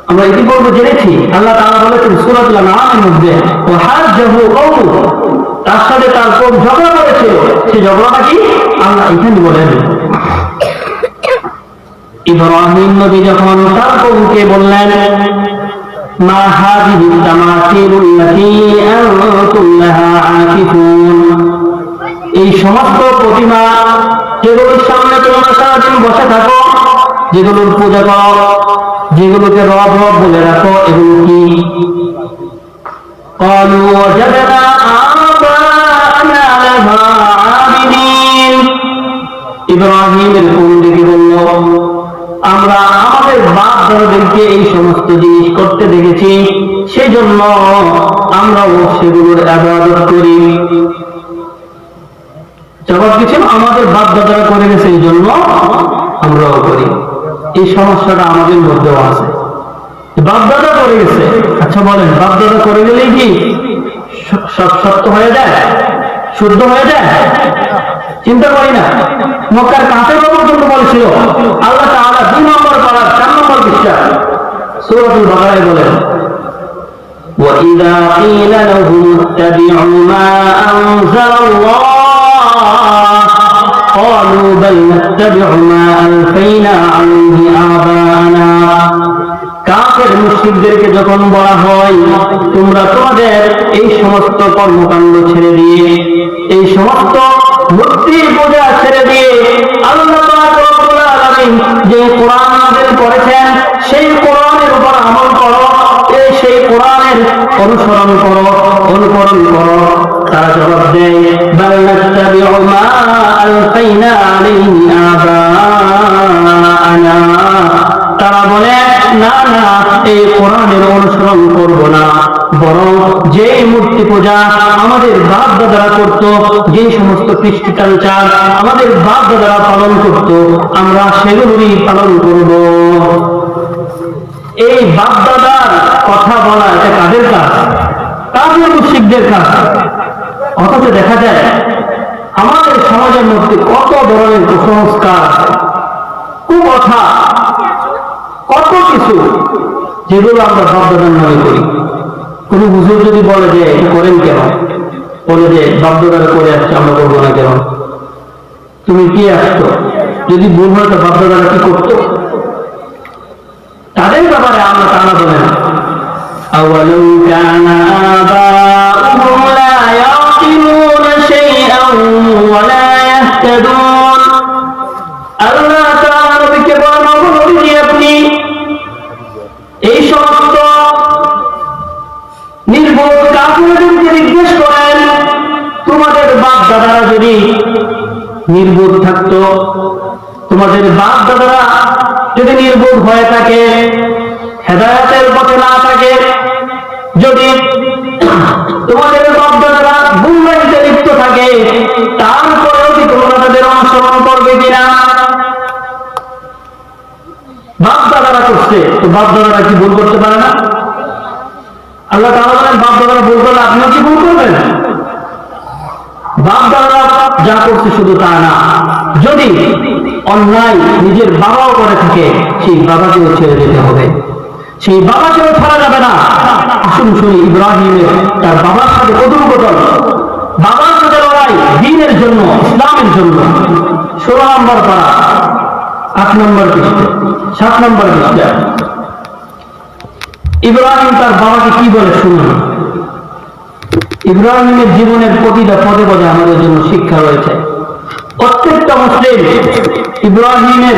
আমরা ইতিপূর্বে জেনেছি আল্লাহ তাআলা বলেছেন সূরাতুল আনআমের মধ্যে ওয়াহাজ্জাহু কওমুহু, তার সাথে তার কওম ঝগড়া করেছিল। সেই ঝগড়াটা কি আল্লাহ এখানে বলেন। ইব্রাহিম নবী যখন তার কওমকে বললেন মা হাযিহি তামাসিলুল লাতী আনতুম লাহা আকিফুন, এই সমস্ত প্রতিমা যেগুলোর সামনে তোমরা সারাদিন বসে থাকো, যেগুলোর পূজা করো, যেগুলোকে রব রব বলে রাখো, এগুলো কি? ক্বালু ওয়াজাদনা আবা'ানা লাহা আবিদিন। ইব্রাহিমের কোন দিকে বলল আমরা আমাদের বাপ দাদাদেরকে এই সমস্ত জিনিস করতে দেখেছি, সেই জন্য আমরাও সেগুলোর ইবাদত করি। জবাব দিচ্ছেন আমাদের বাপ দাদারা করে গেছে এই জন্য আমরাও করি। এই সমস্যাটা আমাদের মধ্যেও আছে, বাপ দাদা করে গেছে। আচ্ছা বলেন, বাপ দাদা করে গেলেই কি সব সত্য হয়ে যায়, শুদ্ধ হয়ে যায়? চিন্তা করি না। মক্কার কাফেররা পর্যন্ত বলেছিল, আল্লাহ তাআলা 2 নম্বর পারার 4 নম্বর পৃষ্ঠা সূরাতুল বাকারায় বলেন وَإِذَا قِيلَ لَهُمُ اتَّبِعُوا مَا أَنزَلَ اللَّهُ قَالُوا بَلْ نَتَّبِعُ مَا أَلْفَيْنَا عَلَيْهِ آبَاءَنَا। কাফের মুশরিকদেরকে যখন বলা হয় তোমরা তোমাদের এই সমস্ত কর্মকাণ্ড ছেড়ে দিয়ে, এই সমস্ত মূর্তি পূজা ছেড়ে দিয়ে আল্লাহ পাক রব্বুল আলামিন যে কোরআন নাযিল করেছেন সেই কোরআনের উপর আমল করো, সেই কোরআনের অনুসরণ করো, অনুকরণ করো। তারা জবাব দেয় বাল নাত্তাবিউ মা আলফাইনা আলাইহি আবা'ানা। তারা বলে না না, এই কোরআনের অনুসরণ করব না, বরং যে মূর্তি পূজা আমাদের বাপ দাদারা করত, যে সমস্ত কৃষ্টি কালচার আমাদের বাপ দাদারা পালন করত, আমরা সেগুলোই পালন করব। এই বাপ দাদার কথা বলা এটা কাদের কাজ? কাফের মুশরিকদের কাজ। অথচ দেখা যায় আমাদের সমাজের মধ্যে কত ধরনের কুসংস্কার, কুকথা, কত কিছু যেগুলো আমরা বাপ দাদার নামে করি। কোন হুজুর যদি বলে যে এটা করেন কেন, বলে যে বাপ দাদারা করে আসছে আমরা করবো না কেন? তুমি কি আসতো? যদি ভুল হয় তো বাপ দাদারা কি করতো? তাদের ব্যাপারে আল্লাহ তাআলা বলেন আওয়ালাউ কানা আবাউহুম লা ইয়াকিলুনা শাইআন ওয়া লা ইয়াহতাদুন। আল্লাহ তাআলা নবীকে বলেন, নবী আপনি এই সমস্ত নির্বোধ কাফেরদেরকে জিজ্ঞেস করেন তোমাদের বাপ দাদারা যদি নির্বোধ থাকতো, তোমাদের বাপ দাদারা যদি নির্বোধ হয়ে থাকে, হেদায়েতের পথে না থাকে, যদি তোমাদের বাপ দাদারা গুমরাহিতে লিপ্ত থাকে, তারপরেও কি তোমরা তাদের অনুসরণ করবে কিনা? বাপ দাদারা করছে, তো বাপ দাদারা কি ভুল করতে পারে না? আল্লাহ তাআলা বলেন বাপ দাদারা ভুল করলে আপনিও কি ভুল করবেন? বাপ দাদারা যা করছে শুধু তা না, যদি অন্যায় নিজের বাবাও করে থাকে সেই বাবাকেও ছেড়ে যেতে হবে, সেই বাবাকেও ছাড়া যাবে না। আসুন শুনি ইব্রাহিমের তার বাবার সাথে কথোপকথন, বাবার সাথে লড়াই দ্বীনের জন্য, ইসলামের জন্য। 16 নম্বর পারা 8 নম্বর পৃষ্ঠা 7 নম্বর পৃষ্ঠা ইব্রাহিম তার বাবাকে কি বলে শুনুন। ইব্রাহিমের জীবনের প্রতিটা পদে পদে আমাদের জন্য শিক্ষা রয়েছে। প্রত্যেকটা মুসলিম ইব্রাহিমের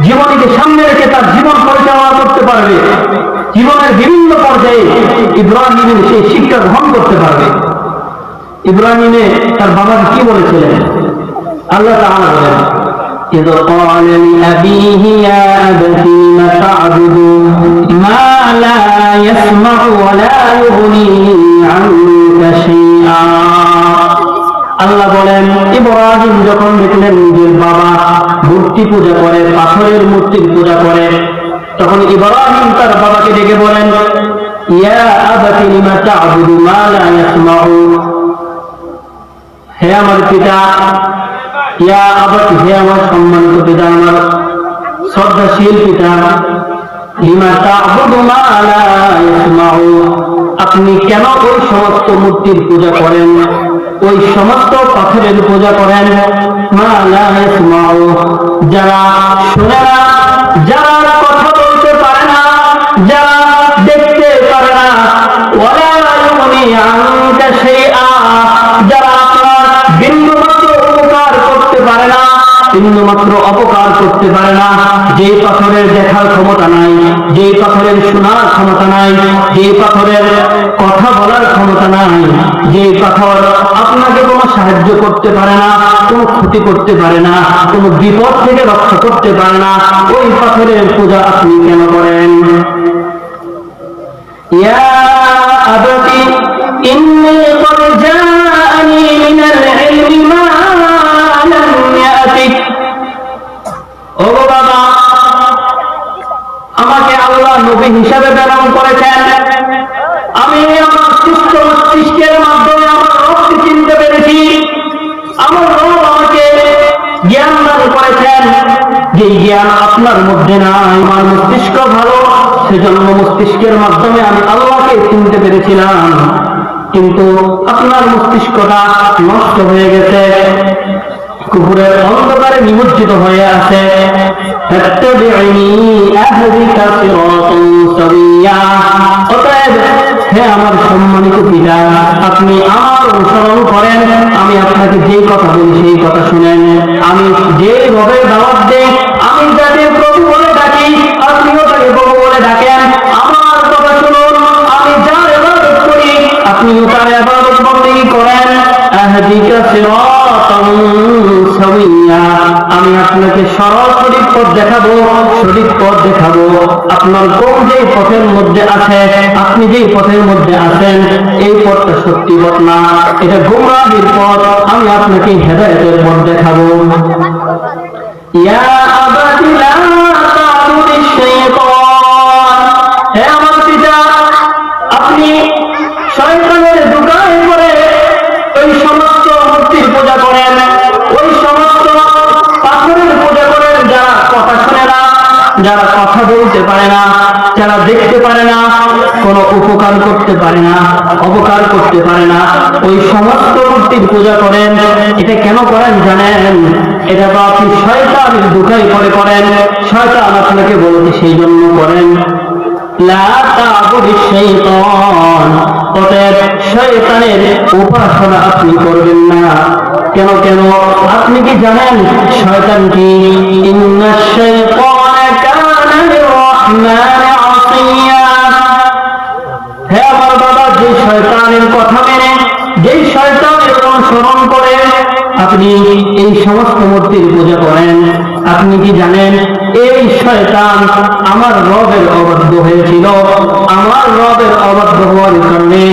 জীবনীকে সামনে রেখে তার জীবন পরিচালনা করতে পারবে, জীবনের বিভিন্ন পর্যায়ে ইব্রাহিমের সেই শিক্ষা গ্রহণ করতে পারবে। ইব্রাহিমে তার বাবাকে কি বলেছিলেন? আল্লাহ তাআলা বলেন إذ قال لأبيه يا أبت لم تعبد ما لا يسمع ولا يغني عنك شيئا আল্লাহ বলেন ইব্রাহিম যখন দেখলেন নিজের বাবা মূর্তি পূজা করে, পাথরের মূর্তির পূজা করে, তখন ইব্রাহিম তার বাবাকে ডেকে বলেন ইয়া আবাতি লিমা তা'বুদু মা লা ইয়াসমাউ, হে আমার পিতা, ইয়া আবাতি, হে আমার সম্মানিত পিতা, আমার শ্রদ্ধাশীল পিতা, লিমা তা'বুদু মা লা ইয়াসমাউ, আপনি কেন ওই সমস্ত মূর্তির পূজা করেন, ওই সমস্ত পাথরের পূজা করেন, মা লা ইয়াসমাউ, যারা শোনে না, যারা কথা বলতে পারে না, যারা দেখতে পারে না, ওয়ালা ইউগনি আনকা শাইআ, যারা আপনার বিন্দুমাত্র উপকার করতে পারে না, বিন্দুমাত্র অপকার করতে পারে না, যে পাথরের দেখার ক্ষমতা নাই, যে পাথরের শোনার ক্ষমতা নাই, যে পাথরের কথা বলার ক্ষমতা নাই, যে পাথর আপনাকে কোনো সাহায্য করতে পারে না, কোনো ক্ষতি করতে পারে না, কোনো বিপদ থেকে রক্ষা করতে পারে না, ওই পাথরের পূজা আপনি কেন করেন? ইয়া আবাতি ইন্নী ক্বাদ জাআনি মিনাল ইলমি মা লাম ইয়াতিক, ও বাবা, আমাকে আল্লাহ নবী হিসাবে প্রেরণ করেছেন, আমি আমার সুস্থ মস্তিষ্কের মাধ্যমে আমার রবকে চিনতে পেরেছি, আমার রব আমাকে জ্ঞান দান করেছেন, যে জ্ঞান আপনার মধ্যে নাই। আমার মস্তিষ্ক ভালো, সেজন্য মস্তিষ্কের মাধ্যমে আমি আল্লাহকে চিনতে পেরেছিলাম, কিন্তু আপনার মস্তিষ্কটা নষ্ট হয়ে গেছে, কুফরের অন্ধকারে নিমজ্জিত হয়ে আছে। অতএব হে আমার সম্মানিত পিতা, আপনি আমার অনুসরণ করেন, আমি আপনাকে যেই কথা বলি সেই কথা শুনেন, আমি যে রবের দাওয়াত দেই, আমি যাকে প্রভু বলে ডাকি, আপনিও তাকে প্রভু বলে ডাকেন, আমার কথা শুনুন, আমি যার ইবাদত করি আপনিও তার ইবাদত বন্দেগী করেন। আহদিকা সিরাতান সাওয়িয়া, আমি আপনাকে সরল সঠিক পথ দেখাবো, সঠিক পথ দেখাবো। আপনার কোন যে পথের মধ্যে আছে, আপনি যেই পথের মধ্যে আছেন, এই পথটা সত্যি পথ না, এটা গোমরাহির পথ, আমি আপনাকে হেদায়েতের পথ দেখাবো। ইয়া আবাতি লা তা'বুদিশ শাইতান, হে আমার পিতা, আপনি শয়তানের ধোঁকায় পড়ে ওই সমস্ত মূর্তির পূজা করেন, ওই সমস্ত পাথরের পূজা করেন, যারা কথা শোনে না, যারা কথা বলতে পারে না, যারা দেখতে পারে না, কোনো উপকার করতে পারে না, অপকার করতে পারে না, ওই সমস্ত মূর্তির পূজা করেন। এটা কেন করেন জানেন? এটা তো আপনি শয়তানের ধোঁকায় পড়ে করেন, শয়তান আপনাকে বলতে সেই জন্য করেন। লা তা'বুদিশ শাইতান, অতএব শয়তানের উপাসনা আপনি করবেন না। কেন কেন আপনি কি জানেন শয়তান কি? ইন্নাশ শাইতানা কানা লির-রাহমানি আসিয়া, হে আমার বাবা, যে শয়তানের কথা মেনে, যেই শয়তানের অনুসরণ করে আপনি এই সমস্ত মূর্তির পূজা করেন, আপনি কি জানেন এই শয়তান আমার রবের অবাধ্য হয়েছিল, আমার রবের অবাধ্য হওয়ার কারণে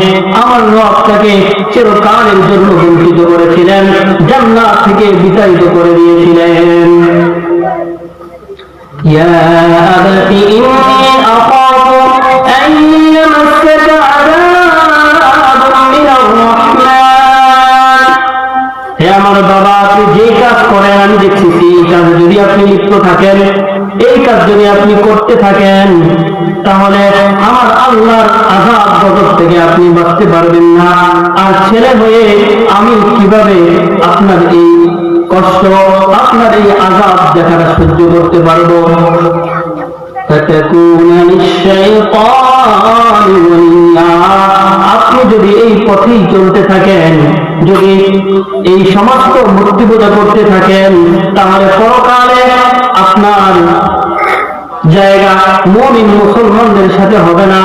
আমার রব তাকে চিরকালের জন্য বঞ্চিত করেছিলেন, জান্নাত থেকে বিতাড়িত করে দিয়েছিলেন। ইয়া আবাতি ইন্নী আখাফু আন ইয়ামাসসাকা আযাবুন মিনার রাহমান, হে আমার বাবা, আপনি যে কাজ করেন আমি দেখতেছি, এই কাজ যদি আপনি লিপ্ত থাকেন, এই কাজ যদি আপনি করতে থাকেন, তাহলে আমার আল্লাহর আযাব গজব থেকে আপনি বাঁচতে পারবেন না। আর ছেলে হয়ে আমি কিভাবে আপনার এই কষ্ট, আপনার এই আযাব দেখাটা সহ্য করতে পারবো? আপনি যদি এই পথেই চলতে থাকেন, যদি এই সমস্ত মূর্তি পূজা করতে থাকেন, তাহলে পরকালে আপনার জায়গা মুমিন মুসলমানদের সাথে হবে না।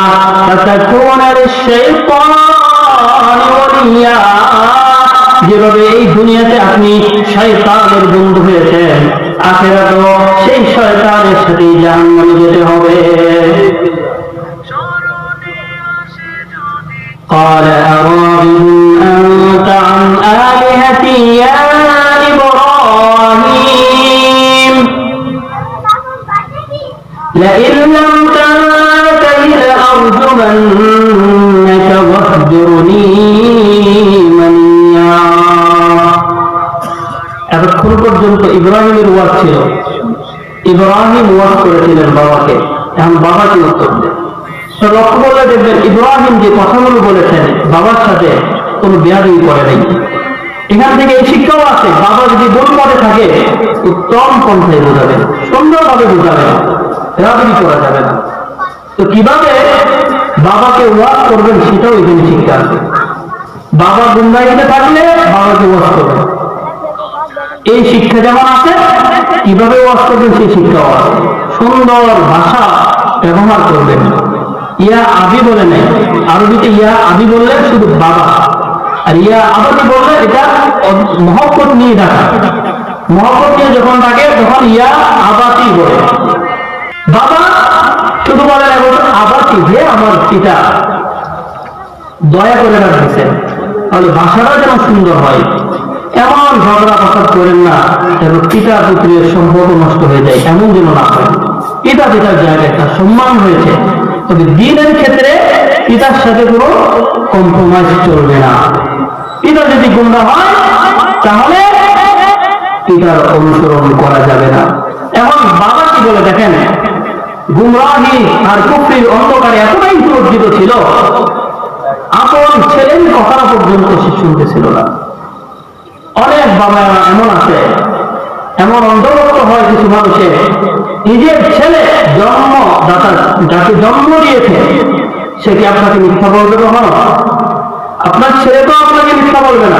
যেভাবে এই দুনিয়াতে আপনি শয়তানের বন্ধু হয়েছেন, আখিরাতেও সেই শয়তানের সাথে জাহান্নামে যেতে হবে। لئن لم تنته لأرجمنك واهجرني مليا। এতক্ষণ পর্যন্ত ইব্রাহিমের ওয়াজ ছিল, ইব্রাহিম ওয়াজ করেছিলেন বাবাকে, এখন বাবা কি উত্তর দেন। তো লক্ষ্য করলে দেখবেন ইব্রাহিম যে কথাগুলো বলেছেন বাবার সাথে কোনো বেয়াদবি করে নেই। এখান থেকে এই শিক্ষাও আছে, বাবা যদি ভুল পথে থাকে উত্তম পন্থায় বোঝাবেন, সুন্দরভাবে বোঝাবেন, বেয়াদবি করা যাবে না। তো কিভাবে বাবাকে ওয়াজ করবেন সেটাও এখানে শিক্ষা আছে। বাবা গুমরাহিতে থাকলে বাবাকে ওয়াজ করবেন, এই শিক্ষা যেমন আছে, কিভাবে ওয়াজ করবেন সেই শিক্ষাও আছে। সুন্দর ভাষা ব্যবহার করবেন, ইয়া আবি বলে নেই, আরবিতে ইয়া আবি বললে শুধু বাবা, আর ইয়া আবাদি বললে এটা মহব্বত নিয়ে ডাকা, মহব্বত নিয়ে যখন ডাকে তখন ইয়া আবাতি বলে। বাবা শুধু বলেন এবং আবাতি, যে আমার পিতা, দয়া করে রাখছেন, তাহলে ভাষাটা যেন সুন্দর হয়। এমন ঝগড়া প্রসাদ করেন না যেন পিতা পুত্রের সম্পর্ক নষ্ট হয়ে যায়, এমন যেন না হয়। পিতা পিতার জায়গায় একটা সম্মান হয়েছে, তবে দিনের ক্ষেত্রে পিতার সাথে কোনো কম্প্রোমাইজ চলবে না। পিতা যদি গুমরা হয় তাহলে পিতার অনুসরণ করা যাবে না। এখন বাবা কি বলে দেখেন, গুমরাহি আর কুফরির অন্ধকারে এতটাই নিমজ্জিত ছিল, আপন ছেলের কথা পর্যন্ত সে শুনতেছিল না। অনেক বাবা এমন আছে, এমন অন্ধভক্ত হয় কিছু মানুষের, নিজের ছেলে জন্মদাতা যাকে জন্ম দিয়েছে সে কি আপনাকে মিথ্যা বলবে কখনো? আপনার ছেলে তো আপনাকে মিথ্যা বলবে না,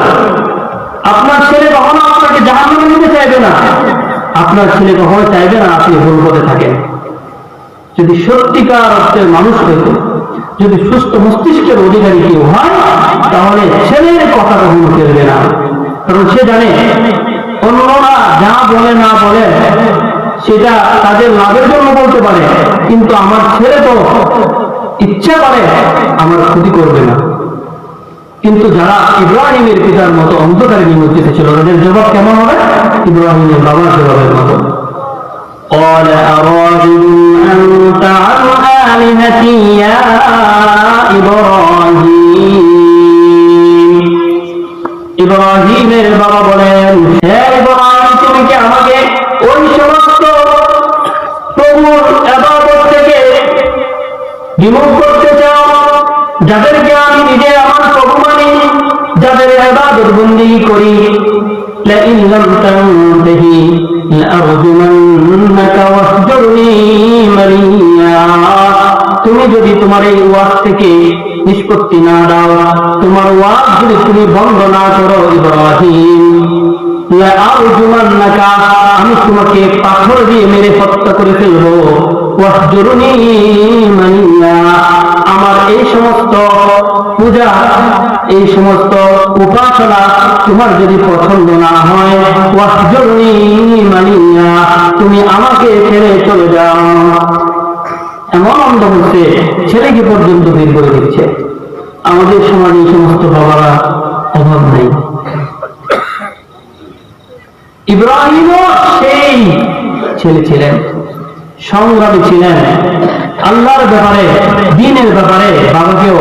আপনার ছেলে কখনো আপনাকে জাহান্নামে নিতে চাইবে না, আপনার ছেলে কখনো চাইবে না আপনি ভুল পথে থাকেন। যদি সত্যিকার অর্থের মানুষ হইত, যদি সুস্থ মস্তিষ্কের অধিকারী কেউ হয়, তাহলে ছেলের কথা কখনো কেড়বে না। কারণ সে জানে অন্যরা যা বলে না বলে সেটা তাদের লাভের জন্য বলতে পারে, কিন্তু আমার ছেলে তো ইচ্ছা করে আমার ক্ষতি করবে না। কিন্তু যারা ইব্রাহিমের পিতার মতো অন্ধকারে নিমজ্জিত ছিল, তাদের জবাব কেমন হবে? ইব্রাহিমের বাবার জবাবের মতো। قال أراغب أنت عن آلهتي يا إبراهيم। ইব্রাহিমের বাবা বলেন, হে ইব্রাহিম, তুমি কি আমাকে ওই সমস্ত প্রভুর ইবাদত থেকে বিমুখ করতে চাও যাদেরকে আমি নিজে আমার প্রভু মানি, যাদের ইবাদত বন্দেগী করি? لئن لم تنته لأرجمنك واهجرني مليا। তুমি যদি তোমার এই ওয়াজ থেকে নিষ্পত্তি না দাও, তোমার ওয়াজ যদি তুমি বন্ধ না করো ইব্রাহিম, লাআরজুমান্নাকা, আমি তোমাকে পাথর দিয়ে মেরে হত্যা করে ফেলবো। ওয়াহজুরনি মালিয়া, আমার এই সমস্ত পূজা, এই সমস্ত উপাসনা তোমার যদি পছন্দ না হয়, ওয়াহজুরনি মালিয়া, তুমি আমাকে ছেড়ে চলে যাও। এমন অন্ধ হচ্ছে ছেলেকে পর্যন্ত বের করে দিচ্ছে। আমাদের সমাজে এই সমস্ত বাবারা অভাব নেই। ইব্রাহিমও সেই ছেলে ছিলেন, সংগ্রামী ছিলেন, আল্লাহর ব্যাপারে, দ্বীনের ব্যাপারে বাবাকেও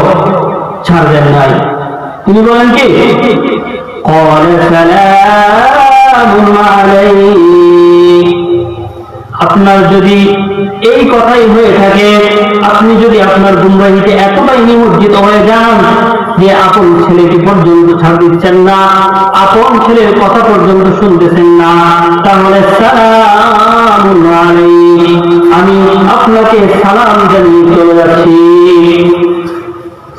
ছাড় দেন নাই। তিনি বলেন কি, قال سلام عليك। আপনার যদি এই কথাই হয়ে থাকে, আপনি যদি আপনার গুমরাহিতে এতটাই নিমজ্জিত হয়ে যান যে আপন ছেলেকে পর্যন্ত ছাড় দিচ্ছেন না, আপন ছেলের কথা পর্যন্ত শুনতেছেন না, তাহলে সালামুন আলাইহি, আমি আপনাকে সালাম জানিয়ে চলে যাচ্ছি।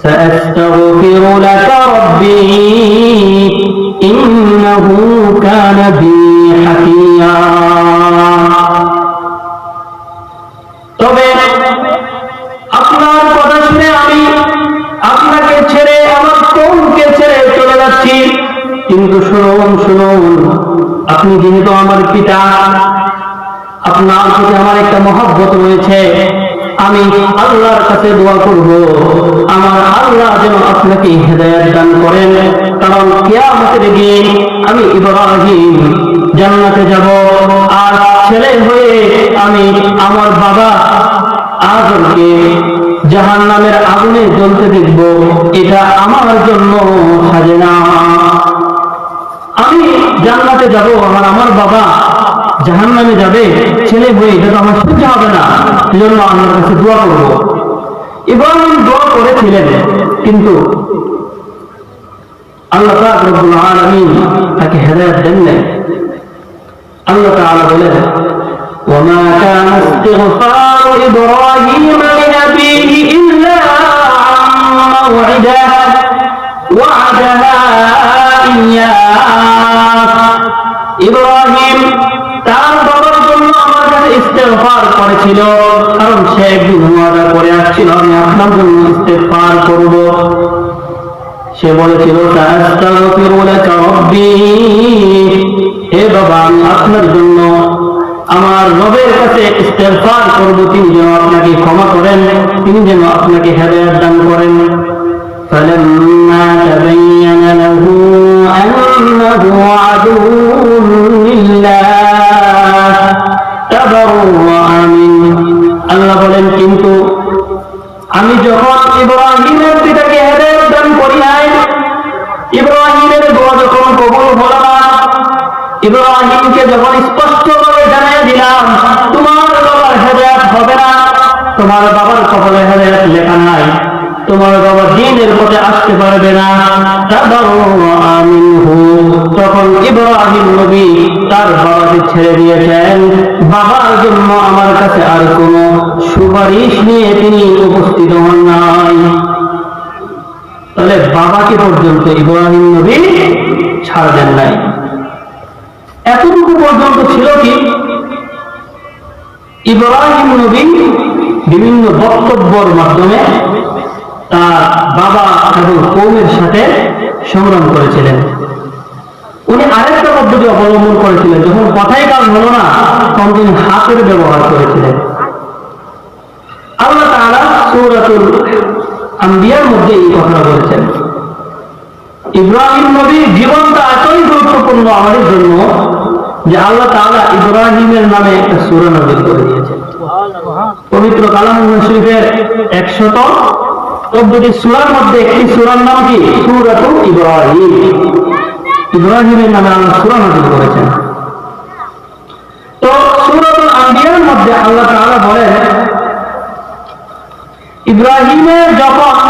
سأستغفر لك ربي إنه كان بي حفيا। তবে আপনার কথা শুনে আমি আপনাকে ছেড়ে আমার কওমকে ছেড়ে চলে যাচ্ছি, কিন্তু শুনুন শুনুন, আপনি যেহেতু আমার পিতা, আপনার প্রতি আমার একটা মহব্বত রয়েছে, আমি আল্লাহর কাছে দোয়া করব আমার আল্লাহ যেন আপনাকে হেদায়েত দান করেন। কারণ কিয়ামতের দিন আমি ইব্রাহিম জান্নাতে যাব, আর ছেলে হয়ে আমি আমার বাবা আজরকে জাহান্নামের আগুনে জ্বলতে দেখব, এটা আমার জন্য সাজে না। আমি জান্নাতে যাব, আমার বাবা জাহান্নামে যাবে ছেলে হয়ে, এটা তো আমার সহ্য হবে না। এজন্য আল্লাহর কাছে দোয়া করব। ইব্রাহিম দোয়া করেছিলেন, কিন্তু আল্লাহ পাক রব্বুল আলামিন তাকে হেদায়েত দেন নাই। আল্লাহ তাআলা বলেন, وما كان استغفار إبراهيم لأبيه إلا عن موعدة وعدها إياه। ইব্রাহিম তার বাবার জন্য আমার কাছে ইস্তেগফার করেছিল, কারণ সে একদিন ওয়াদা করে আসছিল আমি আপনার জন্য ইস্তেগফার করব। সে বলেছিল তাস্তাগফিরু লাকা রাব্বি, হে বাবা আমি আপনার জন্য আমার রবের কাছে ইস্তেগফার করব, তিনি যেন আপনাকে ক্ষমা করেন, তিনি যেন আপনাকে হেদায়েত দান করেন। فلما تبين له أنه عدو لله تبرأ منه। আল্লাহ বলেন, কিন্তু আমি যখন ইব্রাহিমের পিতাকে হেদায়েত দান করি নাই, ইব্রাহিমের দোয়া যখন কবুল হলো না, ইব্রাহিমকে যখন স্পষ্টভাবে জানিয়ে দিলাম তোমার বাবার হেদায়েত হবে না, তোমার বাবার কপালে হেদায়েত লেখা নাই, তোমার বাবা দ্বীনের পথে আসতে পারবে না, তখন ইব্রাহিম নবী তার বাবাকে ছেড়ে দিয়েছেন। বাবার জন্য আমার কাছে আর কোন সুপারিশ নিয়ে তিনি উপস্থিত হন নাই। তাহলে বাবাকে পর্যন্ত ইব্রাহিম নবী ছাড় দেন নাই। এতটুকু পর্যন্ত ছিল কি, ইব্রাহিম নবী বিভিন্ন বক্তব্যের মাধ্যমে তার বাবা এবং কওমের সাথে সংগ্রাম করেছিলেন। উনি আরেকটা পদ্ধতি অবলম্বন করেছিলেন, যখন কথাই কাজ হলো না তখন তিনি হাতের ব্যবহার করেছিলেন। আল্লাহ তাআলা সূরাতুল আম্বিয়ার মধ্যে এই কথা বলেছেন। ইব্রাহিম নবীর জীবনটা এতই গুরুত্বপূর্ণ আমাদের জন্য যে আল্লাহ তাআলা ইব্রাহিমের নামে একটা সূরা নাযিল করে দিয়েছেন। পবিত্র কালামুল্লাহ শরীফের 114টি সূরার মধ্যে একটি সূরার নাম কি? সূরাতুল ইব্রাহিম। ইব্রাহিমের নামে আল্লাহ সূরা নাযিল করেছেন। তো সূরাতুল আম্বিয়ার মধ্যে আল্লাহ তাআলা বলেন, ইব্রাহিমের যখন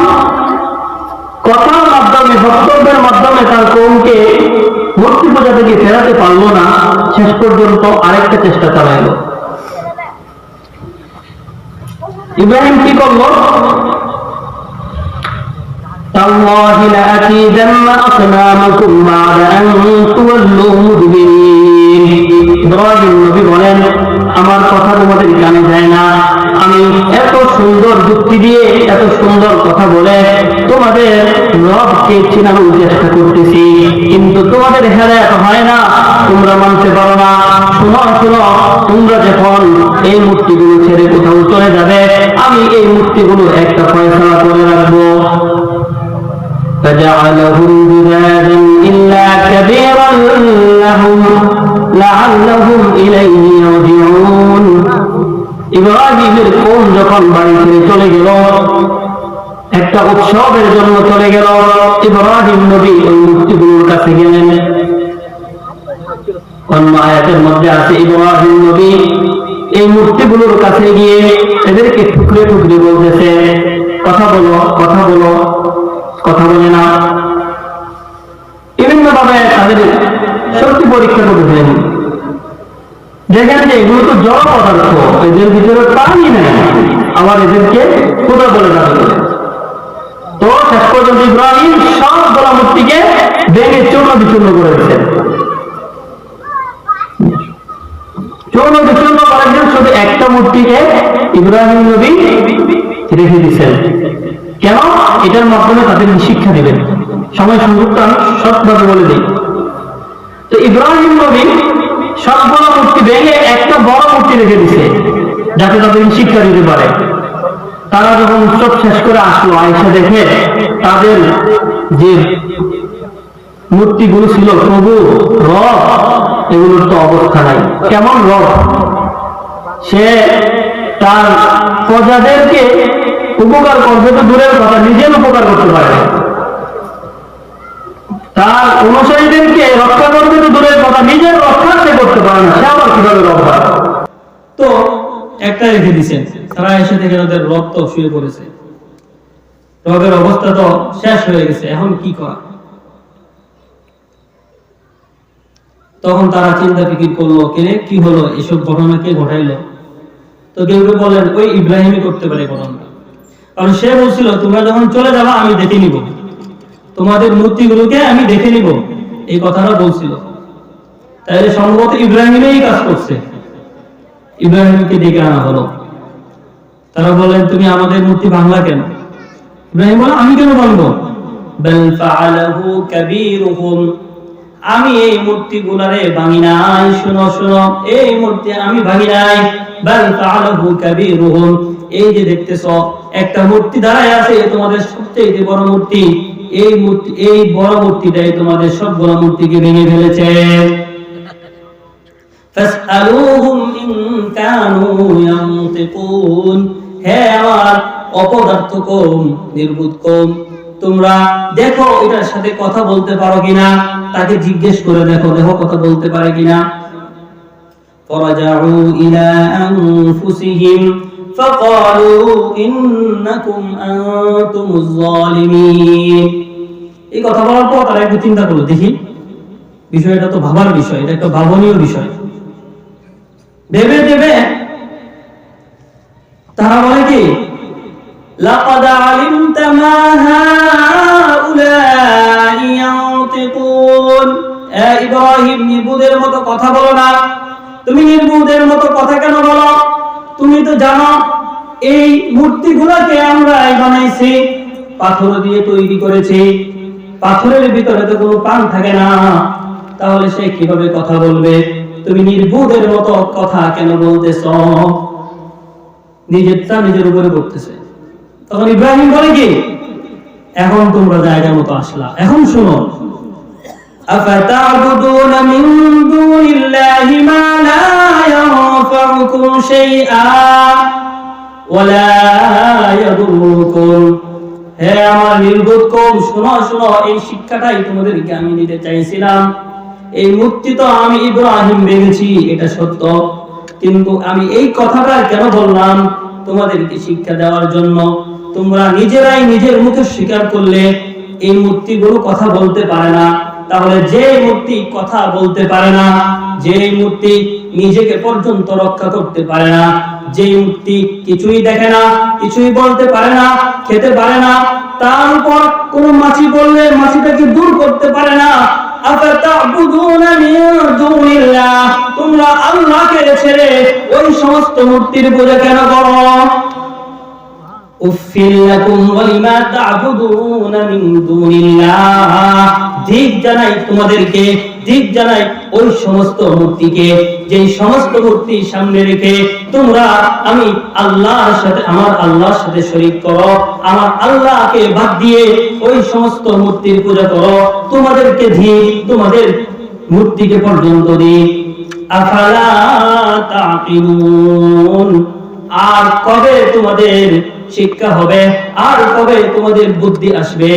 কথার মাধ্যমে বক্তব্যের মাধ্যমে তার কওমকে মূর্তি পূজা থেকে ফেরাতে পারলো না, শেষ পর্যন্ত আরেকটা চেষ্টা চালাইল। ইব্রাহিম কি করলো? তাল্লাহি লাআকিদান্না আসনামাকুম বা'দা আন তুওয়াল্লু মুদবিরিন। ইব্রাহিম নবী বলেন, আমার কথা তোমাদের কানে যায় না, আমি এত সুন্দর যুক্তি দিয়ে এত সুন্দর কথা বলে তোমাদের রবকে চিনানোর চেষ্টা করতেছি, কিন্তু তোমাদের হেদায়েত হয় না, তোমরা মানতে পারো না। শোনো শোনো, তোমরা যখন এই মূর্তিগুলো ছেড়ে কোথাও চলে যাবে, আমি এই মূর্তিগুলো একটা ফয়সালা করে রাখবো। فجعلهم جذاذا إلا كبيرا لهم لعلهم إليه يرجعون। ইব্রাহিমের কওম যখন বাড়ি ছেড়ে চলে গেল, একটা উৎসবের জন্য চলে গেল, ইব্রাহিম নবী ওই মূর্তিগুলোর কাছে গেলেন। অন্য আয়াতের মধ্যে আছে ইব্রাহিম নবী এই মূর্তিগুলোর কাছে গিয়ে এদেরকে টুকরে টুকরে বলতেছে, কথা বলো, কথা বলো, কথা বলে না। বিভিন্ন ভাবে তাদের শক্তি পরীক্ষা করতেছেন। দেখেন যে এগুলো তো জড় পদার্থ, এদের ভিতরে পানি নেই, আবার এদেরকে খোদা বলে দাবি করে। তো শেষ পর্যন্ত ইব্রাহিম সব গোলা মূর্তিকে ভেঙে চূর্ণ বিচূর্ণ করে দিচ্ছেন। চূর্ণ বিচূর্ণ করার জন্য শুধু একটা মূর্তিকে ইব্রাহিম নবী রেখে দিচ্ছেন। কেন? এটার মাধ্যমে তাদের শিক্ষা দিবেন। সময় সুযোগটা আমি সৎভাবে বলে দিই। তো ইব্রাহিম নবী সবগুলো মূর্তি ভেঙে একটা বড় মূর্তি রেখে দিছে, যাতে তাদের শিক্ষা দিতে পারে। তারা যখন উৎসব শেষ করে আসলো, আয়েশা দেখে তাদের যে মূর্তিগুলো ছিল, প্রভু রব, এগুলোর তো অবস্থা নাই, কেমন রব। সে তার প্রজাদেরকে উপকার করবে তো দূরের কথা, নিজের উপকার করতে পারে না। তার অনুসারীদেরকে রক্ষা করবে তো দূরের কথা, নিজের রক্ষা সে করতে পারে না, সে আবার কিভাবে রক্ষা? তো একটা রেখে দিচ্ছেন, তারা এসে থেকে তাদের রক্ত শুয়ে পড়েছে, রোগের অবস্থা তো শেষ হয়ে গেছে, এখন কি করা? তখন তারা চিন্তা ফিকির করলো, কে কি হলো, এসব ঘটনা কে ঘটাইলো? তো কেউ কেউ বলেন ওই ইব্রাহিমই করতে পারে ঘটনা, কারণ সে বলছিল তোমরা যখন চলে যাবা আমি দেখে নিব, তোমাদের মূর্তিগুলোকে আমি দেখে নিব, এই কথাটা বলছিল। তাহলে সম্ভবত ইব্রাহিমই কাজ করছে, ইব্রাহিমকে ডেকে আনা হলো। তারা বলেন তুমি আমাদের মূর্তি ভাঙলা কেন? ইব্রাহিম বলে আমি কেন ভাঙবো? বাল ফাআলাহু কাবীরুহুম, আমি এই মূর্তিগুলারে ভাঙি নাই, শুনো শুনো, এই মূর্তি আমি ভাঙি নাই। বাল ফাআলাহু কাবীরুহুম, এই যে দেখতেছো একটা মূর্তি দাঁড়ায় আছে, তোমাদের সবচেয়ে বড় মূর্তি, এই মূর্তি, এই বড় মূর্তিটাই তোমাদের সবগুলো মূর্তিকে ভেঙে ফেলেছে। ফাসআলুহুম ইন কানু ইয়ানতিকুন, হে আমার অপদার্থ কওম, নির্বুধ কওম, তোমরা দেখো এটার সাথে কথা বলতে পারো কিনা, তাকে জিজ্ঞেস করে দেখো, দেখো কথা বলতে পারে কিনা। ফারাজাউ ইলা আনফুসিহিম ফাকালু ইন্নাকুম আনতুমুজ জালিমিন। এই কথা বলার পর তারা একটু চিন্তা করলো, দেখি বিষয়টা তো ভাবার বিষয়, এটা একটা ভাবনীয় বিষয়। ভেবে দেবে তারা বলে কি, লাকাদ আলিমতা মা হাউলাই ইয়ানতিকুন, এ ইব্রাহিম নির্বুদের মতো কথা বলো না, তুমি নির্বুদের মতো কথা কেন বলো? তুমি তো জানো এই মূর্তিগুলোকে আমরা বানাইছি, পাথর দিয়ে তৈরি করেছি, পাথরের ভিতরে তো কোনো প্রাণ থাকে না, তাহলে সে কিভাবে কথা বলবে? তুমি নির্বুদের মতো কথা কেন বলতেছ? নিজেরটা নিজের উপরে করতেছে। তখন ইব্রাহিম বলে কি, এখন তোমরা জায়গা মতো আসলা, এখন শোনো। আফাতা'বুদুনা মিন দুনিল্লাহি মা লা ইয়ানফাউকুম শাইআ ওয়া লা ইয়াদুররুকুম, হে আমার নির্বোধ কওম, শোনো শোনো, এই শিক্ষাটাই তোমাদেরকে আমি দিতে চাইছিলাম। এই মূর্তি তো আমি ইব্রাহিম ভেঙেছি, এটা সত্য, কিন্তু আমি এই কথাটা কেন বললাম? তোমাদেরকে শিক্ষা দেওয়ার জন্য। তোমরা নিজেরাই নিজের মুখে স্বীকার করলে এই মূর্তিগুলো কথা বলতে পারে না, তাহলে যে মূর্তি কথা বলতে পারে না, যে মূর্তি নিজেকে পর্যন্ত রক্ষা করতে পারে না, যে মূর্তি কিছুই দেখে না, কিছুই বলতে পারে না, খেতে পারে না, তার উপর কোন মাছি বললে মাছিটাকে দূর করতে পারে না, আফাতা'বুদুনা মিন দুনিল্লাহ, তোমরা আল্লাহকে ছেড়ে ওই সমস্ত মূর্তির পূজা কেন করো? উফিল লাকুম ওয়া লিমা তা'বুদুনা মিন দুনিল্লাহ, ঠিক জানাই তোমাদেরকে, ঠিক জানাই ওই সমস্ত মূর্তিকে, যে সমস্ত মূর্তি সামনে রেখে তোমরা আমি আল্লাহর সাথে, আমার আল্লাহর সাথে শরীক করো, আমার আল্লাহকে বাদ দিয়ে ওই সমস্ত মূর্তির পূজা করো, তোমাদেরকে দিই, তোমাদের মূর্তিকে পর্যন্ত দিই। আফালা তাকিলুন, আর কবে তোমাদের শিক্ষা হবে, আর কবে তোমাদের বুদ্ধি আসবে?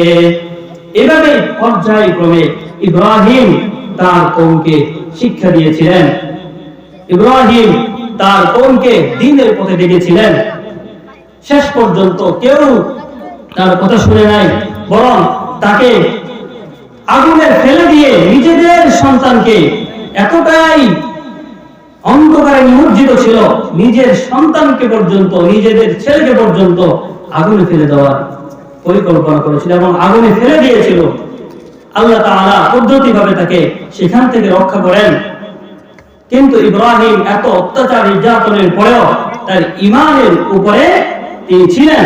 এভাবে পর্যায়ক্রমে ইব্রাহিম তার কওমকে শিক্ষা দিয়েছিলেন, ইব্রাহিম তার কওমকে দ্বীনের পথে ডেকেছিলেন। শেষ পর্যন্ত কেউ তার কথা শুনে নাই, বরং তাকে আগুনে ফেলে দিয়ে নিজেদের সন্তানকে, এতটাই অন্ধকারে নিমজ্জিত ছিল, নিজের সন্তানকে পর্যন্ত, নিজেদের ছেলেকে পর্যন্ত আগুনে ফেলে দেওয়ার পরিকল্পনা করেছিল এবং আগুনে ফেলে দিয়েছিল। আল্লাহ তাআলা পদ্ধতিভাবে তাকে সেখান থেকে রক্ষা করেন। কিন্তু ইব্রাহিম এত অত্যাচার নির্যাতনের পরেও তার ঈমানের উপরে তিনি ছিলেন।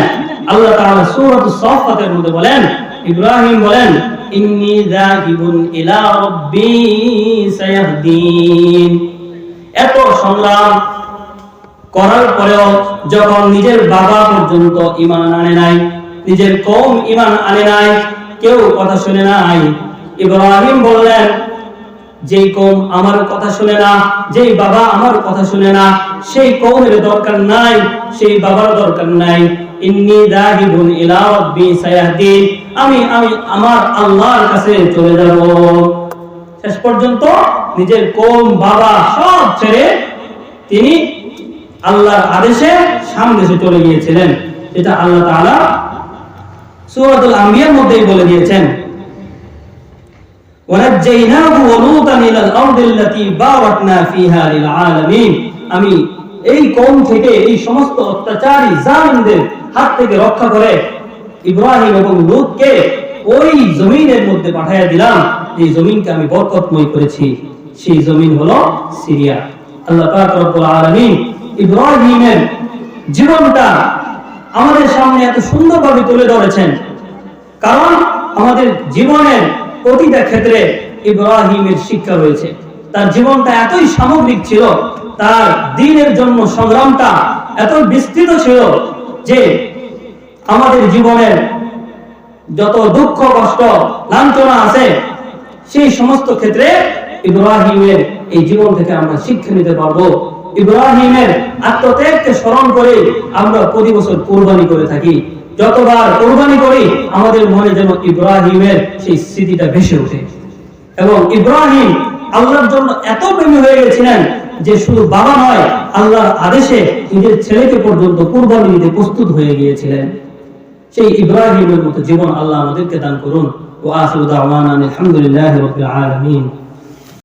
আল্লাহ তাআলা সূরাতুস সাফফাতের মধ্যে বলেন, ইব্রাহিম বলেন, ইন্নী যাহিবুন ইলা রাব্বি সায়াহদিন। এত সংগ্রাম করার পরেও যখন নিজের বাবা পর্যন্ত ঈমান আনে নাই, নিজের কওম ঈমান আনে নাই, কেউ কথা শুনে নাই, ইব্রাহিম বললেন, যেই কওম আমার কথা শুনে না, যেই বাবা আমার কথা শুনে না, সেই কওমের দরকার নাই, সেই বাবার দরকার নাই। ইন্নী যাহিবুন ইলা রাব্বি সায়াহদিন, আমি আমার আল্লাহর কাছে চলে যাব। শেষ পর্যন্ত নিজের কওম বাবা সব ছেড়ে তিনি আল্লাহর আদেশে সামনে চলে গিয়েছিলেন, যেটা আল্লাহ তাআলা সূরাতুল আম্বিয়ার মধ্যেই বলে দিয়েছেন, ওয়ানাজ্জাইনাহু ওয়া লূতান ইলাল আরদিল্লাতী বারাকনা ফিহা লিল আলামিন। আমি এই কওম থেকে, এই সমস্ত অত্যাচারী জালিমদের হাত থেকে রক্ষা করে ইব্রাহিম এবং লূতকে ওই জমিনের মধ্যে পাঠিয়ে দিলাম, এই জমিনকে আমি বরকতময় করেছি। সেই জমিন হলো সিরিয়া। আল্লাহ পাক রব্বুল আলামিন ইব্রাহিমের জীবনটা আমাদের সামনে এত সুন্দরভাবে তুলে ধরেছেন, কারণ আমাদের জীবনের প্রতিটা ক্ষেত্রে ইব্রাহিমের শিক্ষা রয়েছে। তার জীবনটা এতই সামগ্রিক ছিল, তার দ্বীনের জন্য সংগ্রামটা এত বিস্তৃত ছিল যে আমাদের জীবনের যত দুঃখ কষ্ট লাঞ্ছনা আছে সেই সমস্ত ক্ষেত্রে ইব্রাহিমের এই জীবন থেকে আমরা শিক্ষা নিতে পারবো। ইব্রাহিমের আত্মত্যাগকে স্মরণ করে আমরা প্রতি বছর কুরবানি করে থাকি। যতবার কুরবানি করি আমাদের মনে যেন ইব্রাহিমের সেই স্মৃতিটা ভেসে ওঠে। এবং ইব্রাহিম আল্লাহর জন্য এত প্রেমী হয়ে গেছিলেন যে শুধু বাবা নয়, আল্লাহর আদেশে নিজের ছেলেকে পর্যন্ত কুরবানি দিতে প্রস্তুত হয়ে গিয়েছিলেন। সেই ইব্রাহিমের মতো জীবন আল্লাহ আমাদেরকে দান করুন। ওয়া আখিরু দাওয়ানা আলহামদুলিল্লাহি রাব্বিল আলামিন।